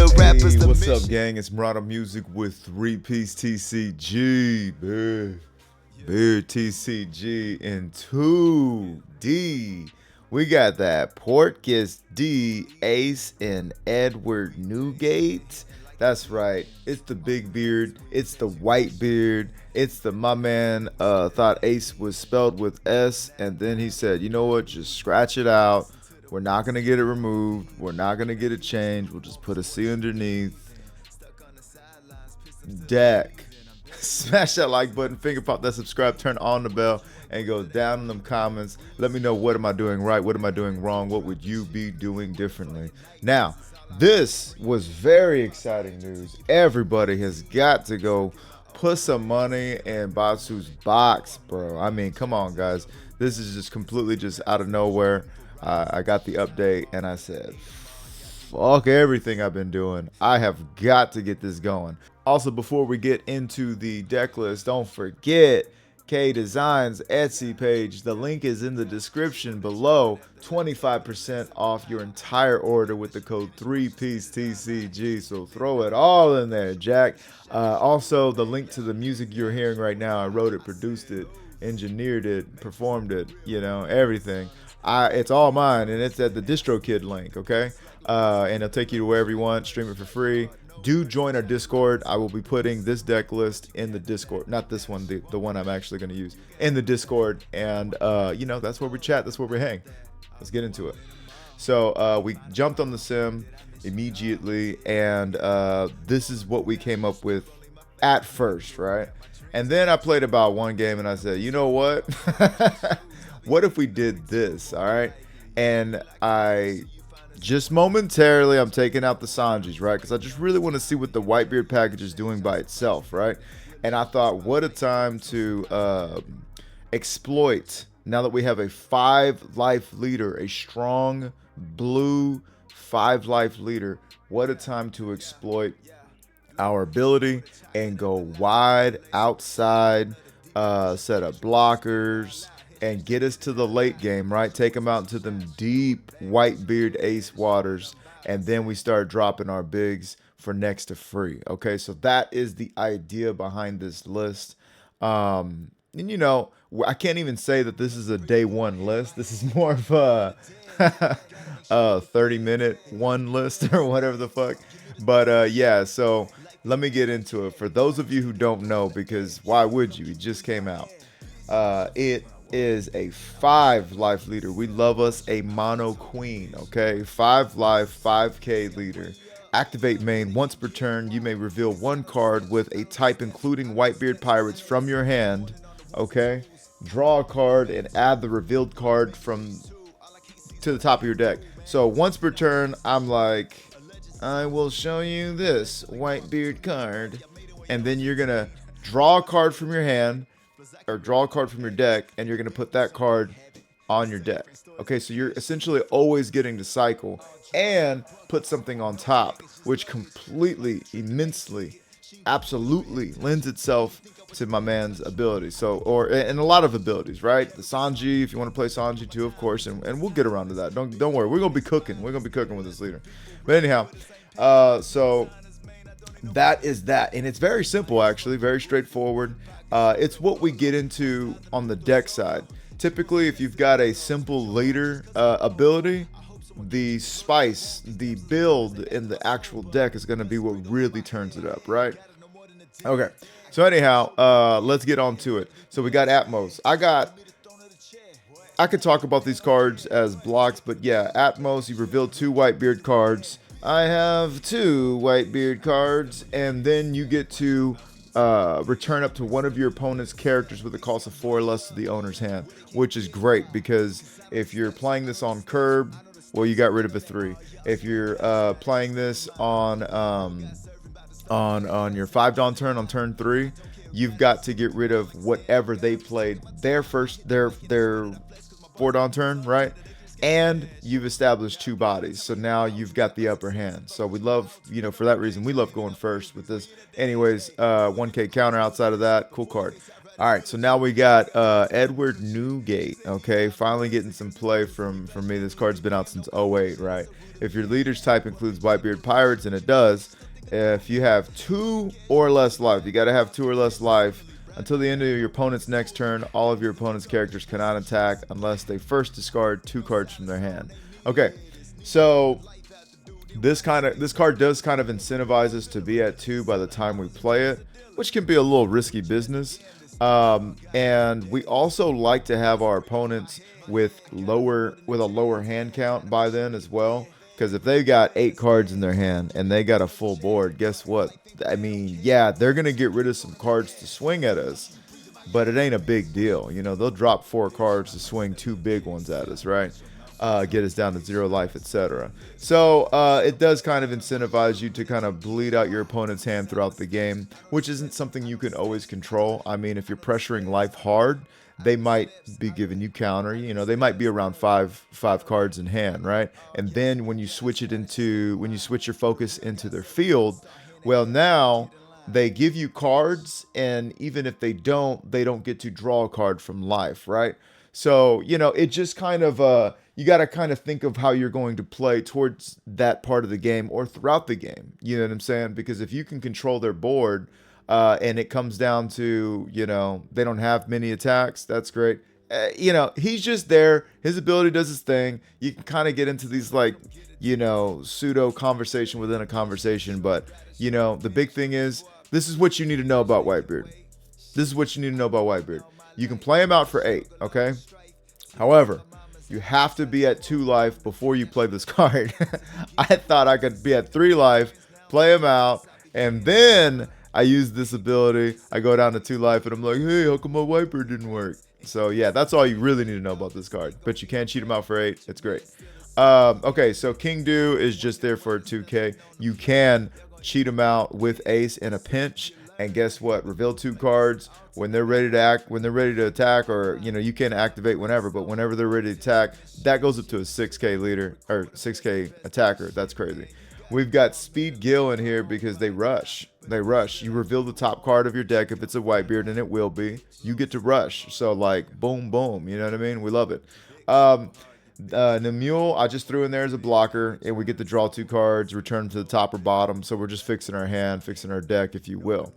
real rappers the What's mission. up, gang? It's Murata Music with 3-piece TCG, Beard TCG and 2D. We got that Portkis D, Ace, and Edward Newgate. That's right. It's the big beard. It's the Whitebeard. It's the my man thought Ace was spelled with S, and then he said, you know what? Just scratch it out. We're not gonna get it removed. We're not gonna get it changed. We'll just put a C underneath. Deck. Smash that like button, finger pop that subscribe, turn on the bell, and go down in them comments. Let me know, what am I doing right? What am I doing wrong? What would you be doing differently? Now, this was very exciting news. Everybody has got to go put some money in Batsu's box, bro. I mean, come on, guys. This is just completely just out of nowhere. I got the update and I said, fuck everything I've been doing. I have got to get this going. Also, before we get into the deck list, don't forget K Designs Etsy page. The link is in the description below. 25% off your entire order with the code 3-piece TCG. So throw it all in there, Jack. Also, the link to the music you're hearing right now. I wrote it, produced it, engineered it, performed it, you know, everything. It's all mine, and it's at the DistroKid link, okay? And it'll take you to wherever you want. Stream it for free. Do join our Discord. I will be putting this deck list in the Discord. Not this one, the one I'm actually going to use. In the Discord. And, you know, that's where we chat. That's where we hang. Let's get into it. So, we jumped on the sim immediately. And this is what we came up with at first, right? And then I played about one game and I said, you know what? What if we did this, all right? And just momentarily, I'm taking out the Sanjis, right? Because I just really want to see what the Whitebeard package is doing by itself, right? And I thought, what a time to exploit, now that we have a 5-life leader, a strong blue 5-life leader, what a time to exploit our ability and go wide outside, set up blockers, and get us to the late game, right? Take them out into them deep Whitebeard Ace waters, and then we start dropping our bigs for next to free. Okay, so that is the idea behind this list. And you know, I can't even say that this is a day one list. This is more of a 30-minute one list or whatever the fuck. But yeah, so let me get into it. For those of you who don't know, because why would you? It just came out. It is a 5-life leader. We love us a mono queen, okay? 5-life, 5k leader. Activate main. Once per turn, you may reveal one card with a type including Whitebeard Pirates from your hand, okay? Draw a card and add the revealed card to the top of your deck. So once per turn, I'm like, I will show you this Whitebeard card, and then you're gonna draw a card from your hand, or draw a card from your deck, and you're going to put that card on your deck. Okay, so you're essentially always getting to cycle and put something on top, which completely, immensely, absolutely lends itself to my man's ability. So, and a lot of abilities, right? The Sanji, if you want to play Sanji too, of course, and we'll get around to that. Don't worry, we're gonna be cooking. We're gonna be cooking with this leader. But anyhow, so that is that, and it's very simple, actually, very straightforward. It's what we get into on the deck side. Typically, if you've got a simple leader ability, the spice, the build in the actual deck is going to be what really turns it up, right? Okay, so anyhow, let's get on to it. So we got Atmos. I could talk about these cards as blocks, but yeah, Atmos, you reveal 2 Whitebeard cards. I have 2 Whitebeard cards, and then you get to return up to one of your opponent's characters with a cost of 4 or less to the owner's hand, which is great because if you're playing this on curb, well, you got rid of a 3. If you're playing this on your 5 dawn turn on turn 3, you've got to get rid of whatever they played their 4 dawn turn, right? And you've established 2 bodies, so now you've got the upper hand. So we love, you know, for that reason, we love going first with this. Anyways, 1k counter outside of that, cool card. All right, so now we got Edward Newgate. Okay, finally getting some play from me. This card's been out since '08, right? If your leader's type includes Whitebeard Pirates, and it does, if you have 2 or less life, you got to have 2 or less life until the end of your opponent's next turn. All of your opponent's characters cannot attack unless they first discard 2 cards from their hand. Okay, so this card does kind of incentivize us to be at 2 by the time we play it, which can be a little risky business. And we also like to have our opponents with a lower hand count by then as well, because if they got 8 cards in their hand and they got a full board, guess what? I mean, yeah, they're gonna get rid of some cards to swing at us, but it ain't a big deal. You know, they'll drop 4 cards to swing 2 big ones at us, right? Get us down to 0 life, etc. So it does kind of incentivize you to kind of bleed out your opponent's hand throughout the game, which isn't something you can always control. I mean, if you're pressuring life hard, they might be giving you counter. You know, they might be around five cards in hand, right? And then when you switch your focus into their field, well, now they give you cards, and even if they don't get to draw a card from life, right? So, you know, it just kind of you got to kind of think of how you're going to play towards that part of the game or throughout the game. You know what I'm saying? Because if you can control their board, and it comes down to, you know, they don't have many attacks, that's great. You know, he's just there. His ability does his thing. You can kind of get into these, like, you know, pseudo conversation within a conversation. But, you know, the big thing is, this is what you need to know about Whitebeard. This is what you need to know about Whitebeard. You can play him out for 8, okay? However, you have to be at 2 life before you play this card. I thought I could be at 3 life, play him out, and then I use this ability. I go down to 2 life, and I'm like, hey, how come my Whitebeard didn't work? So, yeah, that's all you really need to know about this card. But you can cheat him out for 8. It's great. Okay, so King Do is just there for a 2K. You can cheat him out with Ace in a pinch. And guess what? Reveal 2 cards when they're ready to attack, or, you know, you can activate whenever, but whenever they're ready to attack, that goes up to a 6K leader or 6K attacker. That's crazy. We've got Speed Gill in here because they rush. You reveal the top card of your deck if it's a Whitebeard, and it will be. You get to rush. So, like, boom, boom. You know what I mean? We love it. Nemule, I just threw in there as a blocker, and we get to draw 2 cards, return them to the top or bottom. So we're just fixing our hand, fixing our deck, if you will.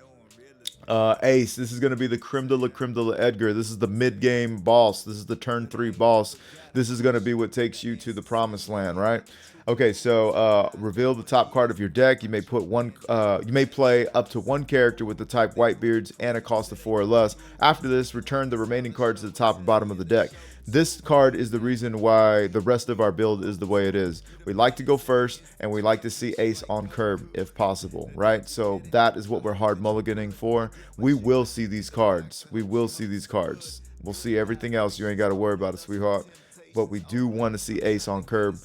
Ace, this is going to be the creme de la Edgar. This is the mid-game boss. This is the turn 3 boss. This is going to be what takes you to the promised land, right? Okay, so reveal the top card of your deck. You may play up to 1 character with the type Whitebeards and a cost of 4 or less. After this, return the remaining cards to the top or bottom of the deck. This card is the reason why the rest of our build is the way it is. We like to go first, and we like to see Ace on curb if possible, right? So that is what we're hard mulliganing for. We will see these cards. We'll see everything else. You ain't got to worry about it, sweetheart. But we do want to see Ace on curb,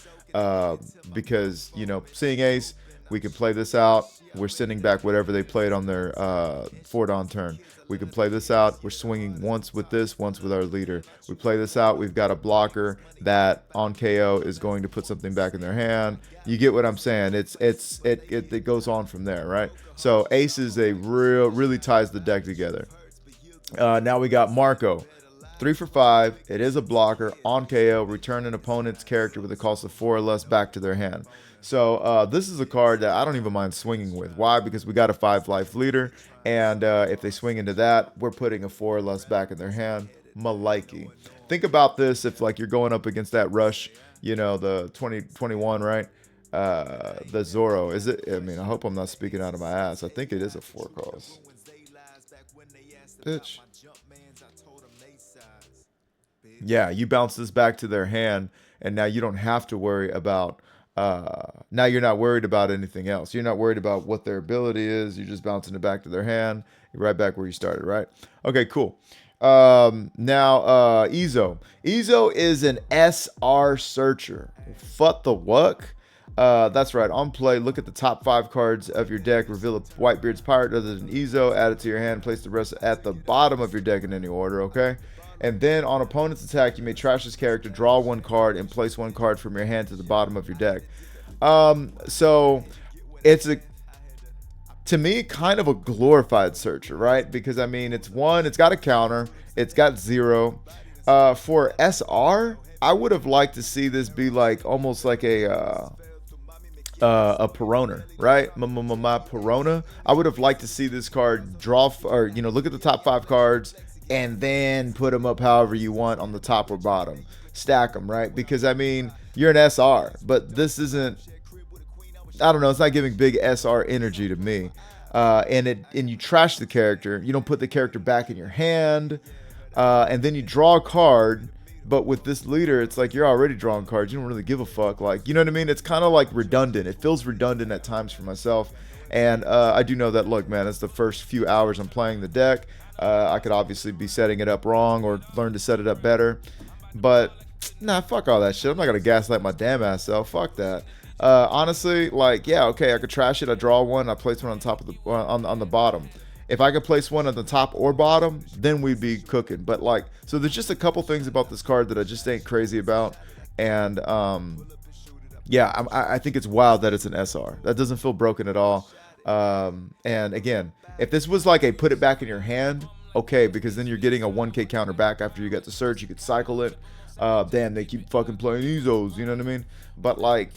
because, you know, seeing Ace, we can play this out. We're sending back whatever they played on their 4-dawn turn. We can play this out. We're swinging once with this, once with our leader. We play this out. We've got a blocker that on KO is going to put something back in their hand. You get what I'm saying? It goes on from there, right? So Ace is really ties the deck together. Now we got Marco. 3 for 5. It is a blocker on KO. Return an opponent's character with a cost of 4 or less back to their hand. So this is a card that I don't even mind swinging with. Why? Because we got a 5 life leader, and if they swing into that, we're putting a 4 or less back in their hand. Maliki. Think about this if, like, you're going up against that rush, you know, the 2021, right? The Zoro. Is it? I mean, I hope I'm not speaking out of my ass. I think it is a 4 cost. Bitch. Yeah, you bounce this back to their hand, and now you don't have to worry about now you're not worried about anything else. You're not worried about what their ability is. You're just bouncing it back to their hand. You're right back where you started, right? Okay, cool. Now Ezo. Ezo is an SR searcher. What the wuck? That's right. On play, look at the top 5 cards of your deck. Reveal a Whitebeard's pirate other than Ezo. Add it to your hand. Place the rest at the bottom of your deck in any order, okay? And then on opponent's attack, you may trash this character, draw 1 card, and place 1 card from your hand to the bottom of your deck. So it's a... to me, kind of a glorified searcher, right? Because I mean, it's got a counter, it's got 0. For SR, I would have liked to see this be like almost like a Perona, right? My Perona. I would have liked to see this card draw, or look at the top 5 cards and then put them up however you want on the top or bottom, stack them, right? Because I mean, you're an SR, but this isn't. I don't know. It's not giving big SR energy to me. And you trash the character. You don't put the character back in your hand, and then you draw a card. But with this leader, it's like you're already drawing cards. You don't really give a fuck. Like, you know what I mean? It's kind of like redundant. It feels redundant at times for myself. And I do know that, look, man, it's the first few hours I'm playing the deck. I could obviously be setting it up wrong or learn to set it up better. But, nah, fuck all that shit. I'm not going to gaslight my damn ass self. Fuck that. Honestly, like, yeah, okay, I could trash it. I draw one. I place one on top of the on the bottom. If I could place one on the top or bottom, then we'd be cooking. But like, so there's just a couple things about this card that I just ain't crazy about. And yeah, I think it's wild that it's an SR. That doesn't feel broken at all. And again, if this was like a put it back in your hand, okay, because then you're getting a 1K counter back after you get the search. You could cycle it. Damn, they keep fucking playing Ezos, you know what I mean? But like,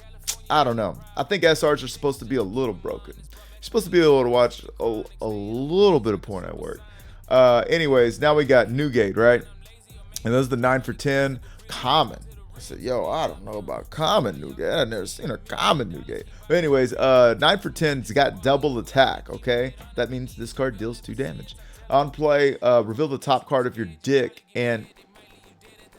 I don't know. I think SRs are supposed to be a little broken. You're supposed to be able to watch a little bit of porn at work. Anyways, now we got Newgate, right? And those are the 9 for 10 common. I said, yo, I don't know about common Newgate. I've never seen a common Newgate. But anyways, 9 for 10, it's got double attack, okay? That means this card deals 2 damage. On play, reveal the top card of your deck, and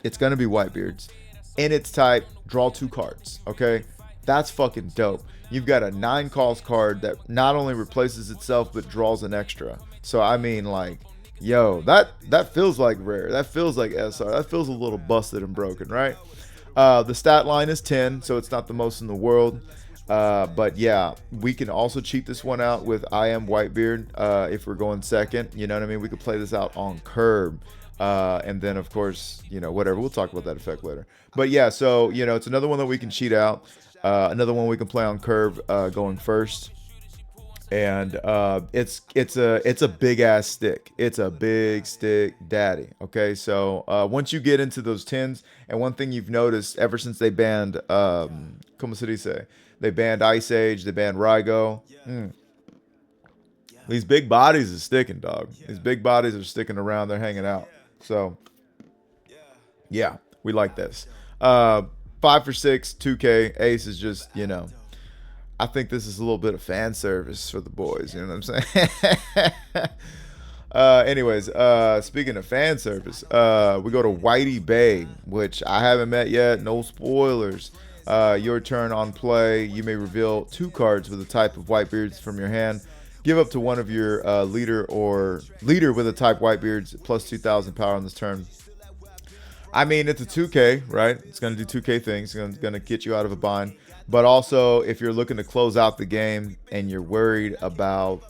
it's going to be Whitebeard's. In its type, draw 2 cards, okay? That's fucking dope. You've got a 9 calls card that not only replaces itself, but draws an extra. So, I mean, like, yo, that feels like rare. That feels like SR. That feels a little busted and broken, right? The stat line is 10, so it's not the most in the world. But yeah, we can also cheat this one out with I am Whitebeard if we're going second. You know what I mean? We could play this out on curb. And then, of course, whatever. We'll talk about that effect later. But yeah, so, it's another one that we can cheat out. Another one we can play on curve going first. And it's a big ass stick. It's a big stick daddy. Okay, so once you get into those 10s, and one thing you've noticed ever since they banned como se dice, they banned Ice Age, they banned Rygo. These big bodies are sticking, dog. These big bodies are sticking around. They're hanging out. So yeah, we like this. 5 for 6, 2K. Ace is just, I think this is a little bit of fan service for the boys. You know what I'm saying? Anyways, speaking of fan service, we go to Whitey Bay, which I haven't met yet. No spoilers. Your turn on play. You may reveal 2 cards with a type of Whitebeards from your hand. Give up to one of your leader with a type Whitebeards plus 2,000 power on this turn. I mean, it's a 2K, right? It's going to do 2K things. It's going to get you out of a bind. But also, if you're looking to close out the game and you're worried about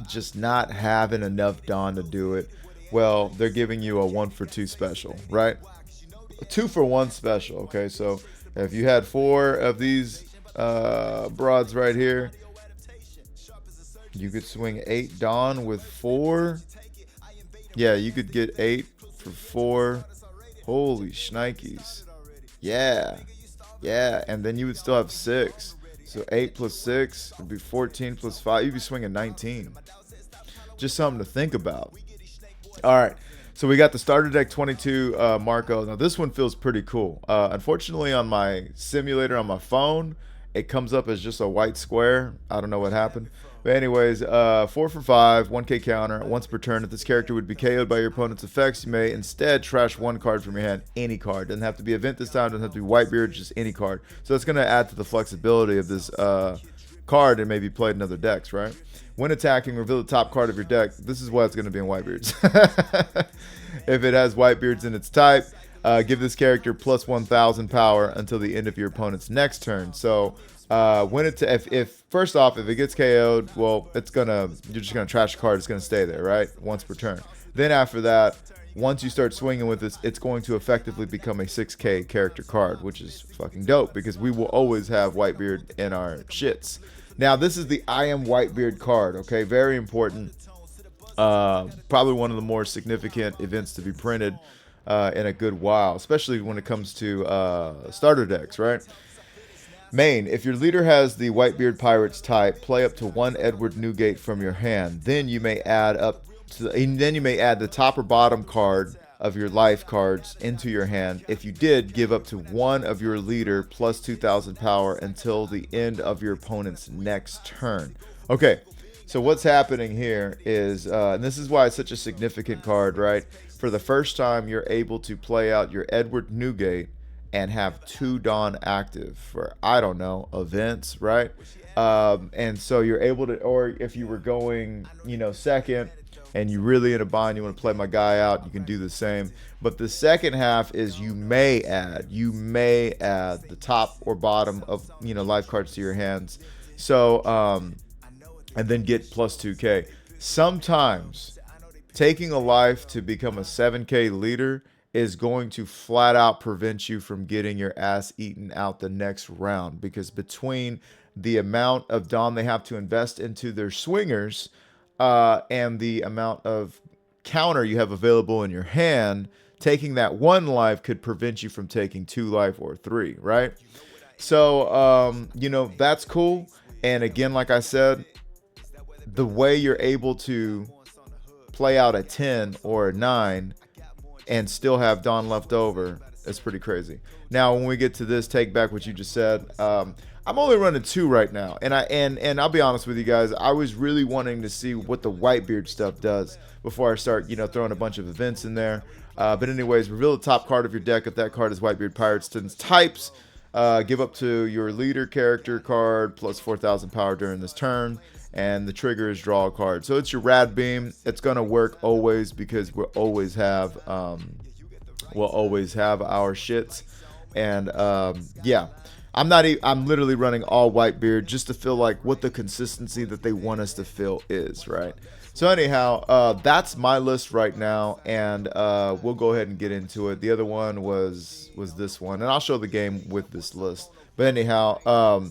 just not having enough Dawn to do it, well, they're giving you a 1 for 2 special, right? A 2 for 1 special, okay? So if you had 4 of these broads right here, you could swing 8 Dawn with 4. Yeah, you could get 8 for 4. Holy shnikes. Yeah. Yeah, and then you would still have 6. So 8 plus 6 would be 14 plus 5. You'd be swinging 19. Just something to think about. All right. So we got the starter deck 22 Marco. Now this one feels pretty cool. Unfortunately, on my simulator on my phone, it comes up as just a white square. I don't know what happened. But anyways, 4 for 5, 1K counter. Once per turn, if this character would be KO'd by your opponent's effects, you may instead trash 1 card from your hand. Any card. Doesn't have to be event this time. Doesn't have to be Whitebeard. Just any card. So that's going to add to the flexibility of this card and maybe played in other decks, right? When attacking, reveal the top card of your deck. This is why it's going to be in Whitebeards. If it has Whitebeards in its type, give this character plus 1,000 power until the end of your opponent's next turn. So if first off, if it gets KO'd, well, you're just gonna trash a card. It's gonna stay there, right? Once per turn. Then after that, once you start swinging with this, it's going to effectively become a 6K character card, which is fucking dope because we will always have Whitebeard in our shits. Now, this is the I Am Whitebeard card, okay? Very important. Probably one of the more significant events to be printed in a good while, especially when it comes to starter decks, right? Main, if your leader has the Whitebeard Pirates type, play up to one Edward Newgate from your hand. Then you may add the top or bottom card of your life cards into your hand. If you did, give up to one of your leader plus 2,000 power until the end of your opponent's next turn. Okay, so what's happening here is, and this is why it's such a significant card, right? For the first time, you're able to play out your Edward Newgate and have 2 Dawn active for, I don't know, events, right? And so you're able to, or if you were going, second and you really in a bind, you want to play my guy out, you can do the same. But the second half is you may add the top or bottom of, life cards to your hands. So, and then get plus 2K. Sometimes taking a life to become a 7K leader is going to flat out prevent you from getting your ass eaten out the next round, because between the amount of Dom they have to invest into their swingers and the amount of counter you have available in your hand, taking that 1 life could prevent you from taking 2 life or 3, right? So, that's cool. And again, like I said, the way you're able to play out a 10 or a 9 and still have Dawn left over is pretty crazy. Now, when we get to this, take back what you just said. I'm only running 2 right now, and I'll be honest with you guys. I was really wanting to see what the Whitebeard stuff does before I start, throwing a bunch of events in there. But anyways, reveal the top card of your deck. If that card is Whitebeard Pirates types, give up to your leader character card plus 4,000 power during this turn. And the trigger is draw a card. So it's your Rad Beam. It's gonna work always because we'll always have our shits. And yeah, I'm literally running all Whitebeard just to feel like what the consistency that they want us to feel is, right? So anyhow, that's my list right now, and we'll go ahead and get into it. The other one was this one, and I'll show the game with this list. But anyhow,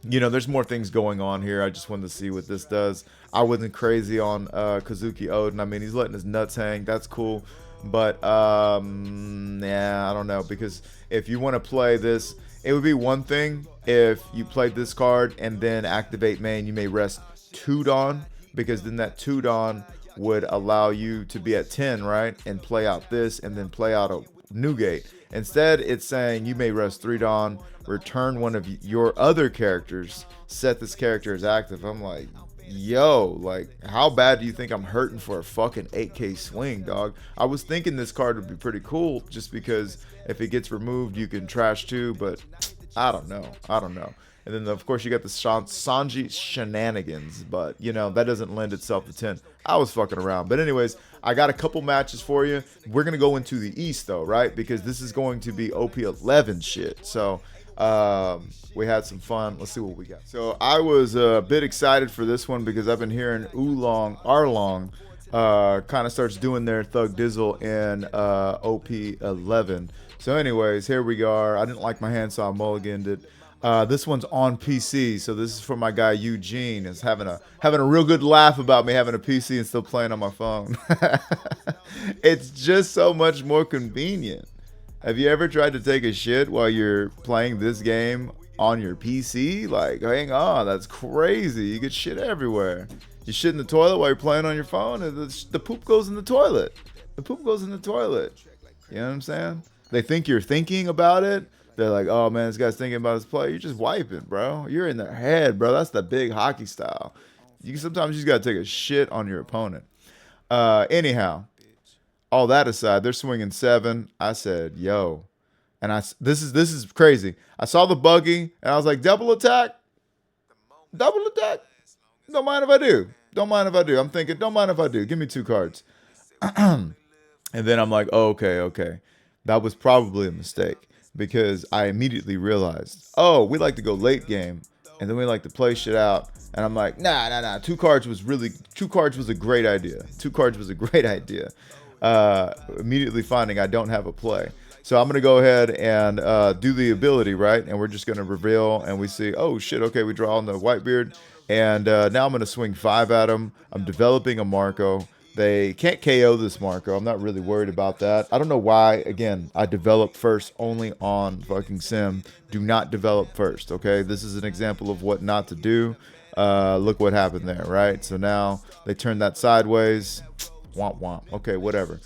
there's more things going on here. I just wanted to see what this does. I wasn't crazy on Kazuki Odin. I mean, he's letting his nuts hang. That's cool. But, yeah, I don't know. Because if you want to play this, it would be one thing if you played this card and then activate main, you may rest 2 Dawn. Because then that 2 Dawn would allow you to be at 10, right? And play out this and then play out a Newgate. Instead, it's saying you may rest 3 Dawn, return one of your other characters, set this character as active. I'm like, yo, like, how bad do you think I'm hurting for a fucking 8K swing, dog? I was thinking this card would be pretty cool just because if it gets removed, you can trash too, but I don't know. And then, of course, you got the Sanji shenanigans, but, that doesn't lend itself to 10. I was fucking around. But anyways, I got a couple matches for you. We're going to go into the East, though, right? Because this is going to be OP 11 shit. So, we had some fun. Let's see what we got. So, I was a bit excited for this one because I've been hearing Arlong kind of starts doing their Thug Dizzle in OP 11. So, anyways, here we are. I didn't like my hand, so I mulliganed it. This one's on PC, so this is for my guy Eugene. Is having a real good laugh about me having a PC and still playing on my phone. It's just so much more convenient. Have you ever tried to take a shit while you're playing this game on your PC? Like, hang on, that's crazy. You get shit everywhere. You shit in the toilet while you're playing on your phone, and the poop goes in the toilet. The poop goes in the toilet. You know what I'm saying? They think you're thinking about it. They're like, oh, man, this guy's thinking about his play. You're just wiping, bro. You're in their head, bro. That's the big hockey style. Sometimes you just got to take a shit on your opponent. Anyhow, all that aside, they're swinging 7. I said, yo. And this is crazy. I saw the buggy, and I was like, double attack? Double attack? Don't mind if I do. Don't mind if I do. I'm thinking, don't mind if I do. Give me 2 cards. And then I'm like, oh, okay. That was probably a mistake. Because I immediately realized, oh, we like to go late game, and then we like to play shit out. And I'm like, nah. 2 cards was a great idea. 2 cards was a great idea. Immediately finding I don't have a play. So I'm going to go ahead and do the ability, right? And we're just going to reveal, and we see, oh shit, okay, we draw on the Whitebeard. And now I'm going to swing 5 at them. I'm developing a Marco. They can't KO this Marco. I'm not really worried about that. I don't know why. Again, I develop first only on fucking Sim. Do not develop first, okay? This is an example of what not to do. Look what happened there, right? So now they turn that sideways. Womp womp. Okay, whatever.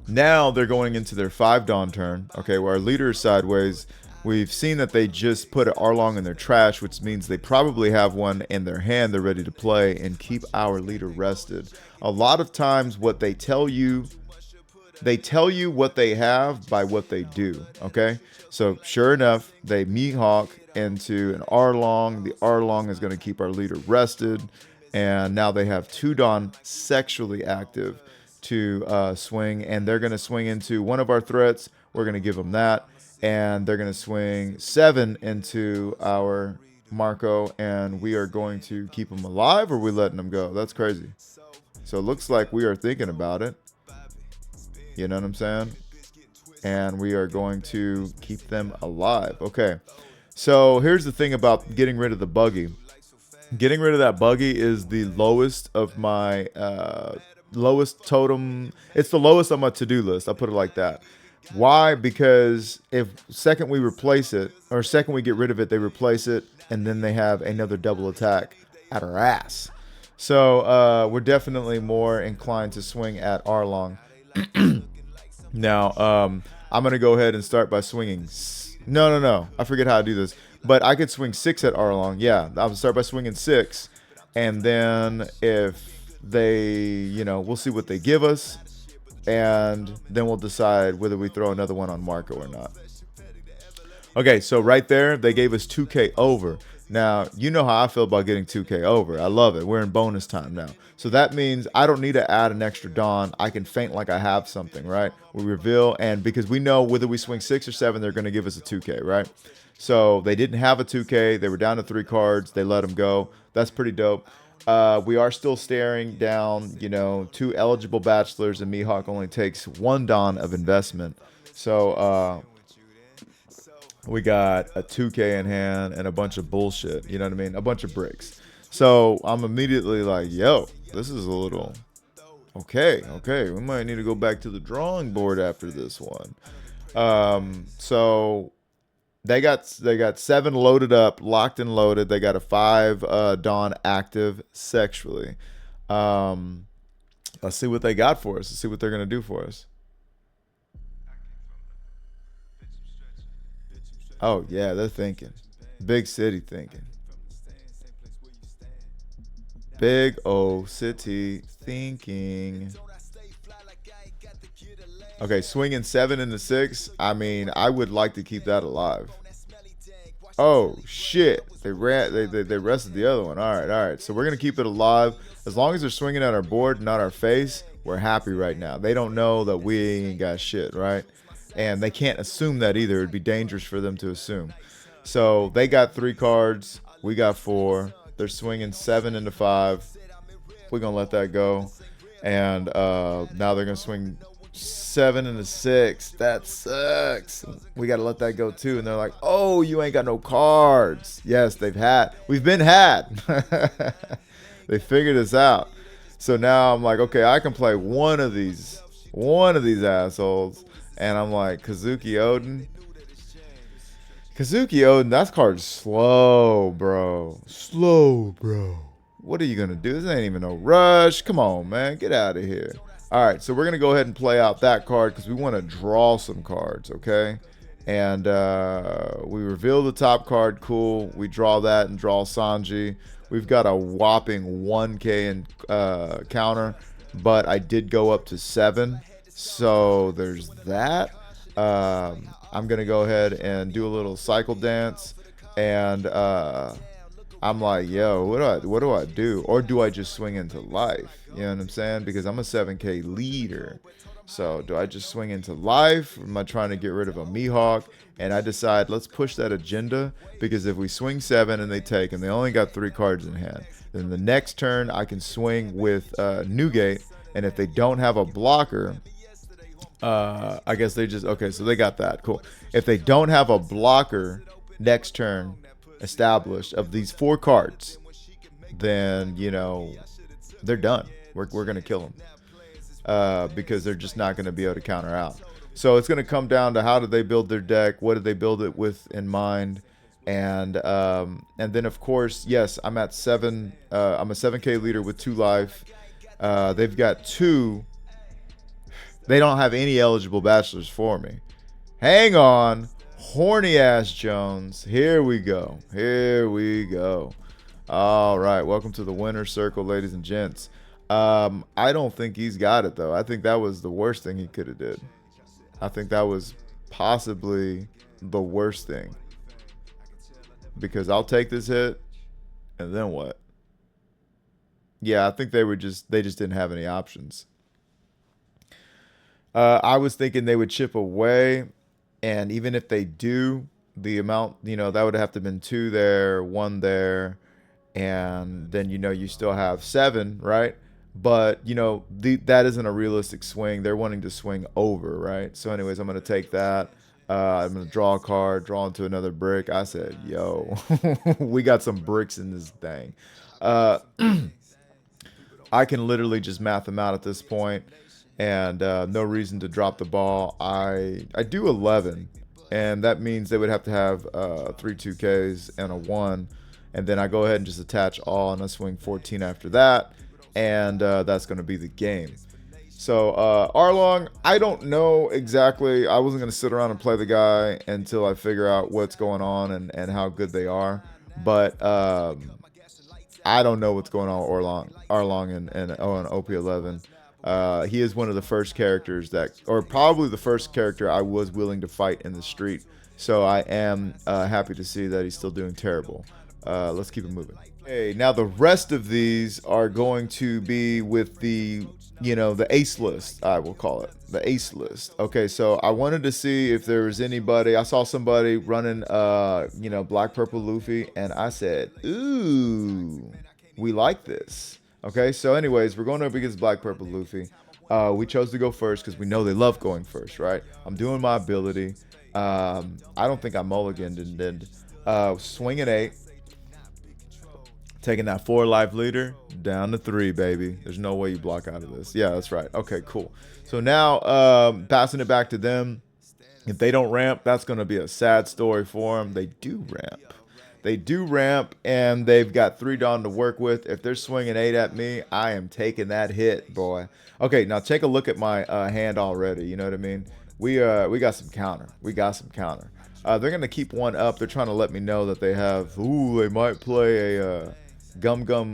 Now they're going into their 5 Dawn turn, okay, where our leader is sideways. We've seen that they just put an Arlong in their trash, which means they probably have one in their hand they're ready to play and keep our leader rested. A lot of times what they tell you what they have by what they do, okay? So sure enough, they Mihawk into an Arlong. The Arlong is going to keep our leader rested, and now they have 2 Dawn sexually active to swing, and they're going to swing into one of our threats. We're going to give them that, and they're going to swing 7 into our Marco, and we are going to keep them alive, or are we letting them go? That's crazy. So it looks like we are thinking about it. You know what I'm saying? And we are going to keep them alive. Okay. So here's the thing about getting rid of the buggy. Getting rid of that buggy is the lowest of my lowest totem. It's the lowest on my to-do list. I'll put it like that. Why? Because if second we replace it, or second we get rid of it, they replace it, and then they have another double attack at our ass. So we're definitely more inclined to swing at Arlong. Now, I'm going to go ahead and start by swinging. No. I forget how to do this. But I could swing 6 at Arlong. Yeah, I'll start by swinging 6. And then if they, you know, we'll see what they give us. And then we'll decide whether we throw another one on Marco or not. Okay, so right there, they gave us 2K over. Now, you know how I feel about getting 2K over. I love it. We're in bonus time now. So that means I don't need to add an extra Dawn. I can feint like I have something, right? We reveal, and because we know whether we swing 6 or 7, they're going to give us a 2K, right? So they didn't have a 2K. They were down to 3 cards. They let them go. That's pretty dope. We are still staring down, you know, 2 eligible bachelors, and Mihawk only takes 1 Dawn of investment. So, we got a 2K in hand and a bunch of bullshit. You know what I mean? A bunch of bricks. So I'm immediately like, yo, this is a little... Okay. We might need to go back to the drawing board after this one. So they got 7 loaded up, locked and loaded. They got a 5 Dawn active sexually. Let's see what they got for us. Let's see what they're going to do for us. Oh, yeah, they're thinking. Big city thinking. Big O city thinking. Okay, swinging 7 into 6. I mean, I would like to keep that alive. Oh, shit. They rested the other one. All right. So we're going to keep it alive. As long as they're swinging at our board, not our face, we're happy right now. They don't know that we ain't got shit, right? And they can't assume that either. It'd be dangerous for them to assume. So they got 3 cards. We got 4. They're swinging 7 into 5. We're going to let that go. And now they're going to swing 7 into 6. That sucks. We got to let that go too. And they're like, oh, you ain't got no cards. Yes, we've been had. They figured us out. So now I'm like, okay, I can play one of these assholes. And I'm like, Kazuki Odin, that card's slow, bro. What are you going to do? This ain't even no rush. Come on, man. Get out of here. All right, so we're going to go ahead and play out that card because we want to draw some cards, okay? And we reveal the top card. Cool. We draw that and draw Sanji. We've got a whopping 1K in counter, but I did go up to 7. So there's that. I'm going to go ahead and do a little cycle dance. And I'm like, yo, what do I do? Or do I just swing into life? You know what I'm saying? Because I'm a 7K leader. So do I just swing into life? Or am I trying to get rid of a Mihawk? And I decide, let's push that agenda. Because if we swing 7 and they take, and they only got 3 cards in hand, then the next turn I can swing with Newgate. And if they don't have a blocker, I guess they just, okay, so they got that. Cool. If they don't have a blocker next turn established of these 4 cards, then, you know, they're done. We're going to kill them because they're just not going to be able to counter out. So it's going to come down to how did they build their deck? What did they build it with in mind? And then, of course, yes, I'm at 7. I'm a 7K leader with 2 life. They've got 2. They don't have any eligible bachelors for me. Hang on. Horny ass Jones. Here we go. Here we go. All right. Welcome to the winner's circle, ladies and gents. I don't think he's got it, though. I think that was the worst thing he could have did. I think that was possibly the worst thing. Because I'll take this hit, and then what? Yeah, I think they just didn't have any options. I was thinking they would chip away, and even if they do, the amount, you know, that would have to have been 2 there, 1 there, and then, you know, you still have 7, right? But, you know, that isn't a realistic swing. They're wanting to swing over, right? So anyways, I'm going to take that. I'm going to draw a card, draw into another brick. I said, yo, we got some bricks in this thing. I can literally just math them out at this point, and no reason to drop the ball. I do 11, and that means they would have to have 3 2Ks and a 1, and then I go ahead and just attach all, and I swing 14 after that, and that's going to be the game. So Arlong, I don't know exactly. I wasn't going to sit around and play the guy until I figure out what's going on and how good they are, but I don't know what's going on with Arlong and OP11. He is one of the first characters or probably the first character I was willing to fight in the street. So I am happy to see that he's still doing terrible. Let's keep it moving. Okay, now the rest of these are going to be with the, you know, the ace list, I will call it. The ace list. Okay, so I wanted to see if there was anybody. I saw somebody running, you know, black, purple Luffy, and I said, ooh, we like this. Okay, so anyways, we're going up against black, purple Luffy. We chose to go first because we know they love going first, right? I'm doing my ability. I don't think I mulliganed and did. Swinging 8. Taking that 4 life leader down to 3, baby. There's no way you block out of this. Yeah, that's right. Okay, cool. So now passing it back to them. If they don't ramp, that's going to be a sad story for them. They do ramp. They do ramp, and they've got 3 Dawn to work with. If they're swinging 8 at me, I am taking that hit, boy. Okay, now take a look at my hand already. You know what I mean? We got some counter. We got some counter. They're going to keep 1 up. They're trying to let me know that they have, they might play a Gum Gum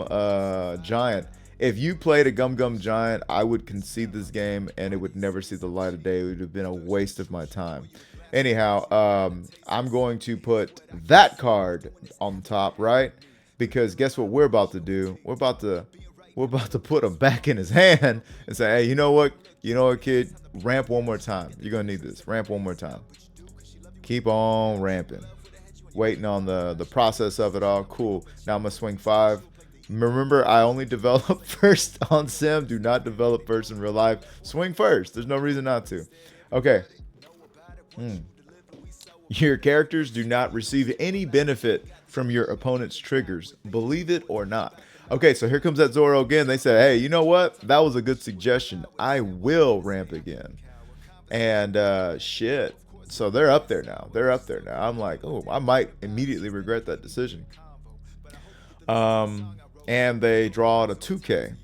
Giant. If you played a Gum Gum Giant, I would concede this game, and it would never see the light of day. It would have been a waste of my time. Anyhow, I'm going to put that card on top, right? Because guess what we're about to do? We're about to put him back in his hand and say, hey, you know what? You know what, kid? Ramp 1 more time. You're going to need this. Ramp 1 more time. Keep on ramping. Waiting on the process of it all. Cool. Now I'm going to swing 5. Remember, I only develop first on sim. Do not develop first in real life. Swing first. There's no reason not to. Okay. Your characters do not receive any benefit from your opponent's triggers. Believe it or not. Okay, so here comes that Zoro again. They said, hey, you know what? That was a good suggestion. I will ramp again. And shit. So they're up there now. They're up there now. I'm like, oh, I might immediately regret that decision. And they draw out a 2K.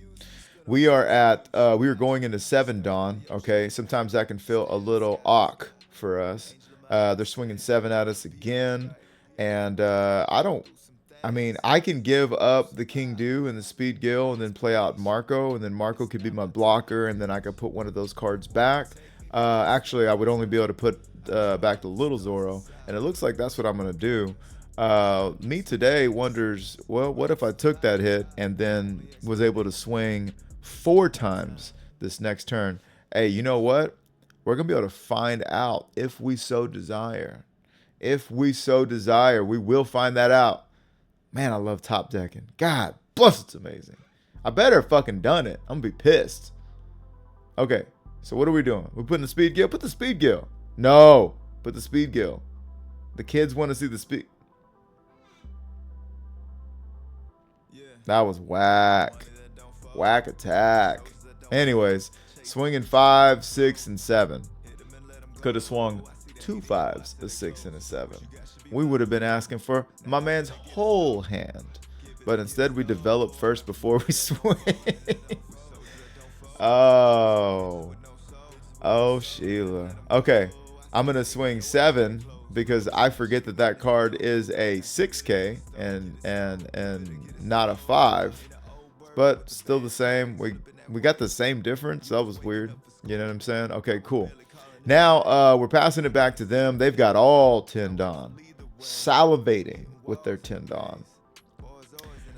We are going into 7 Dawn. Okay, sometimes that can feel a little awk for us. They're swinging 7 at us again, and I can give up the King Do and the Speed Gill and then play out Marco, and then Marco could be my blocker, and then I could put one of those cards back. Actually, I would only be able to put back the Little Zoro, and it looks like that's what I'm going to do. Me today wonders, well, what if I took that hit and then was able to swing 4 times this next turn? Hey, you know what? We're going to be able to find out if we so desire. If we so desire, we will find that out. Man, I love top decking. God bless, it's amazing. I better have fucking done it. I'm going to be pissed. Okay. So what are we doing? We're putting the speed gill? Put the speed gill. No. Put the speed gill. The kids want to see the speed. That was whack. Whack attack. Anyways, swinging 5, 6, and 7. Could have swung 2 5s, a 6, and a 7. We would have been asking for my man's whole hand. But instead, we develop first before we swing. Oh, Sheila. Okay, I'm gonna swing 7 because I forget that card is a 6K and not a 5, but still the same. We got the same difference. That was weird. You know what I'm saying? Okay, cool. Now we're passing it back to them. They've got all 10 Don, salivating with their 10 Don.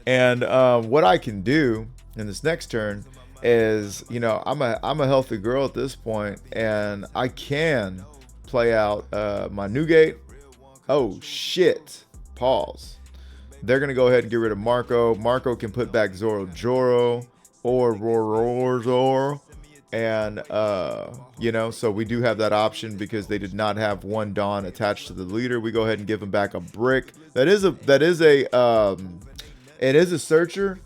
And what I can do in this next turn is, you know, I'm a healthy girl at this point, and I can play out my Newgate. Oh shit! Pause. They're gonna go ahead and get rid of Marco. Marco can put back Zoro Joro or Zoro, and you know, so we do have that option because they did not have one Dawn attached to the leader. We go ahead and give them back a brick. It is a searcher,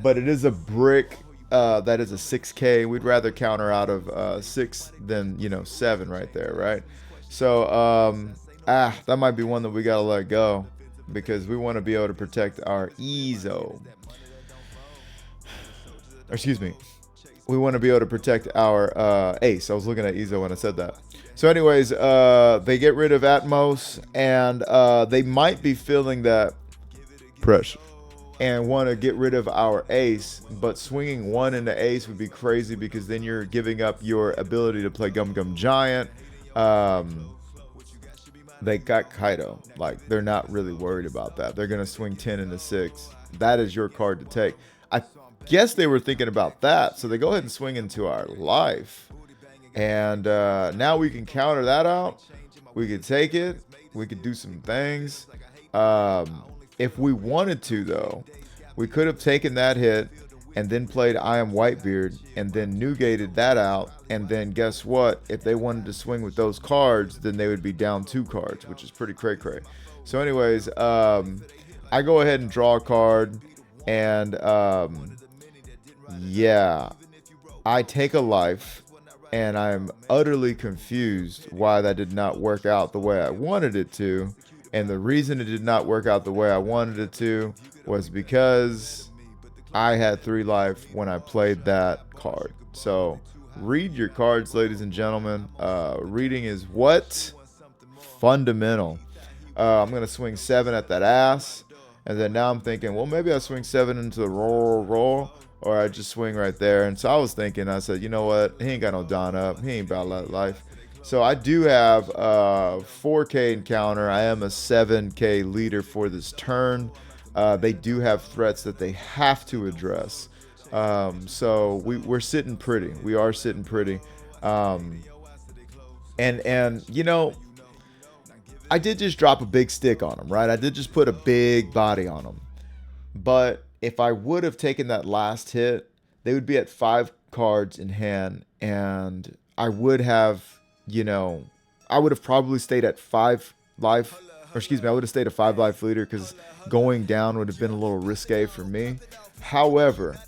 but it is a brick. That is a 6K. We'd rather counter out of 6 than, you know, 7 right there, right? So that might be one that we gotta let go because we want to be able to protect our Ezo. Or, excuse me, we want to be able to protect our Ace. I was looking at Ezo when I said that. So anyways, they get rid of Atmos, and they might be feeling that pressure and want to get rid of our Ace, but swinging 1 into Ace would be crazy because then you're giving up your ability to play Gum Gum Giant. They got Kaido. Like, they're not really worried about that. They're going to swing 10 into 6. That is your card to take. I guess they were thinking about that, so they go ahead and swing into our life. And now we can counter that out. We could take it. We could do some things. If we wanted to, though, we could have taken that hit and then played I Am Whitebeard and then Newgated that out. And then guess what? If they wanted to swing with those cards, then they would be down 2 cards, which is pretty cray-cray. So anyways, I go ahead and draw a card. And yeah, I take a life. And I'm utterly confused why that did not work out the way I wanted it to. And the reason it did not work out the way I wanted it to was because I had 3 life when I played that card. So read your cards, ladies and gentlemen. Reading is what? Fundamental. I'm going to swing 7 at that ass. And then now I'm thinking, well, maybe I swing 7 into the roll. Or I just swing right there. And so I was thinking, I said, you know what? He ain't got no Don up. He ain't about that life. So I do have 4K encounter. I am a 7K leader for this turn. They do have threats that they have to address. So we're sitting pretty. We are sitting pretty. And you know, I did just drop a big stick on them, right? I did just put a big body on them. But if I would have taken that last hit, they would be at 5 cards in hand, and I would have, you know, I would have probably stayed at 5 life, or excuse me, I would have stayed a 5 life leader because going down would have been a little risque for me. However,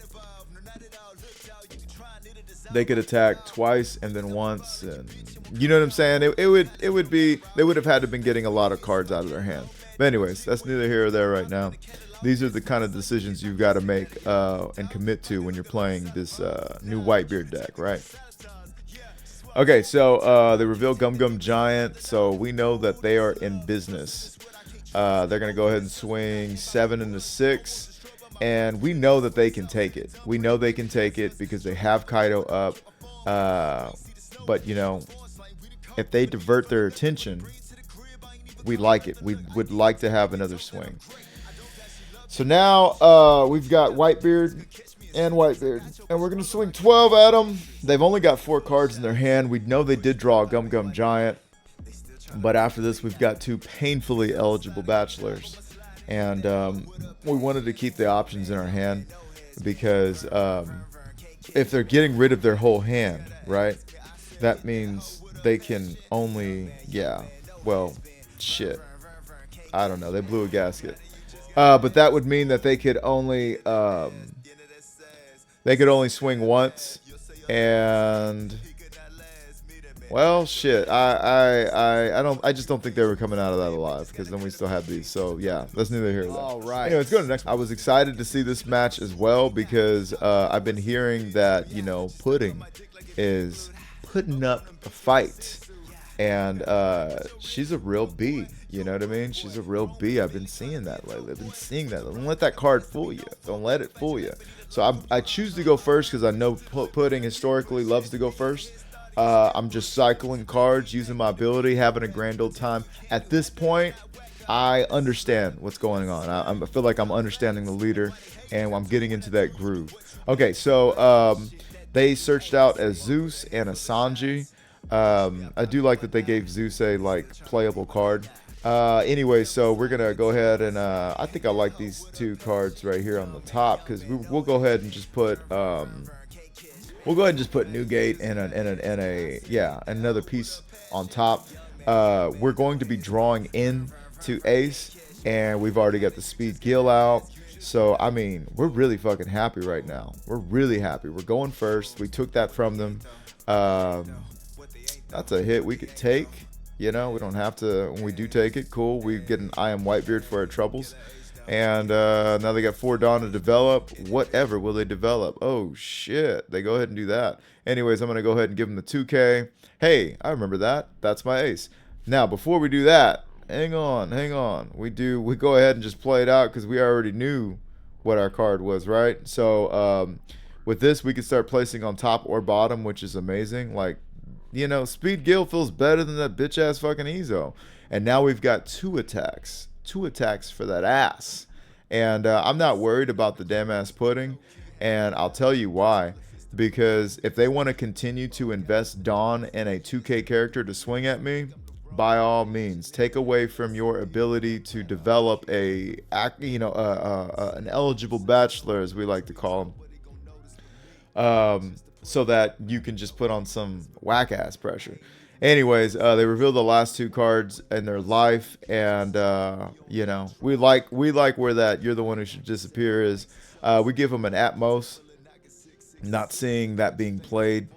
they could attack twice and then once, and you know what I'm saying? It would be, they would have had to been getting a lot of cards out of their hand. But anyways, that's neither here or there right now. These are the kind of decisions you've got to make and commit to when you're playing this new Whitebeard deck, right? Okay, so they reveal Gum Gum Giant, so we know that they are in business. They're going to go ahead and swing 7 into 6, and we know that they can take it. We know they can take it because they have Kaido up, but, you know, if they divert their attention, we like it. We would like to have another swing. So now we've got Whitebeard and Whitebeard, and we're going to swing 12 at them. They've only got 4 cards in their hand. We know they did draw a Gum Gum Giant, but after this we've got 2 painfully eligible bachelors, and we wanted to keep the options in our hand because if they're getting rid of their whole hand, right, that means they can only, yeah, well, shit. I don't know. They blew a gasket. But that would mean that they could only swing once, and well, shit. I just don't think they were coming out of that alive, because then we still have these. So yeah, that's neither here nor there. All right. Anyway, let's go to the next. I was excited to see this match as well because I've been hearing that Pudding is putting up a fight, and she's a real B. You know what I mean? She's a real B. I've been seeing that lately. I've been seeing that. Don't let that card fool you. Don't let it fool you. So I choose to go first because I know Pudding historically loves to go first. I'm just cycling cards, using my ability, having a grand old time. At this point, I understand what's going on. I feel like I'm understanding the leader, and I'm getting into that groove. Okay, so they searched out a Zeus and a Sanji. I do like that they gave Zeus a playable card. Anyway, so we're gonna go ahead and I think I like these two cards right here on the top, because we'll go ahead and just put Newgate and another piece on top. We're going to be drawing in to Ace, and we've already got the Speed Gill out. So I mean, we're really fucking happy right now. We're really happy. We're going first. We took that from them. That's a hit we could take. We don't have to. When we do take it, cool. We get an I am Whitebeard for our troubles. And now they got 4 Dawn to develop. Whatever will they develop? Oh, shit. They go ahead and do that. Anyways, I'm going to go ahead and give them the 2K. Hey, I remember that. That's my ace. Now, before we do that, hang on. We go ahead and just play it out because we already knew what our card was, right? So with this, we can start placing on top or bottom, which is amazing. Speed Gill feels better than that bitch-ass fucking Ezo. And now we've got 2 attacks. 2 attacks for that ass. And I'm not worried about the damn ass Pudding. And I'll tell you why. Because if they want to continue to invest Dawn in a 2K character to swing at me, by all means, take away from your ability to develop an eligible bachelor, as we like to call him. So that you can just put on some whack-ass pressure. Anyways, they revealed the last 2 cards in their life, and we like where that "you're the one who should disappear" is. We give them an Atmos, not seeing that being played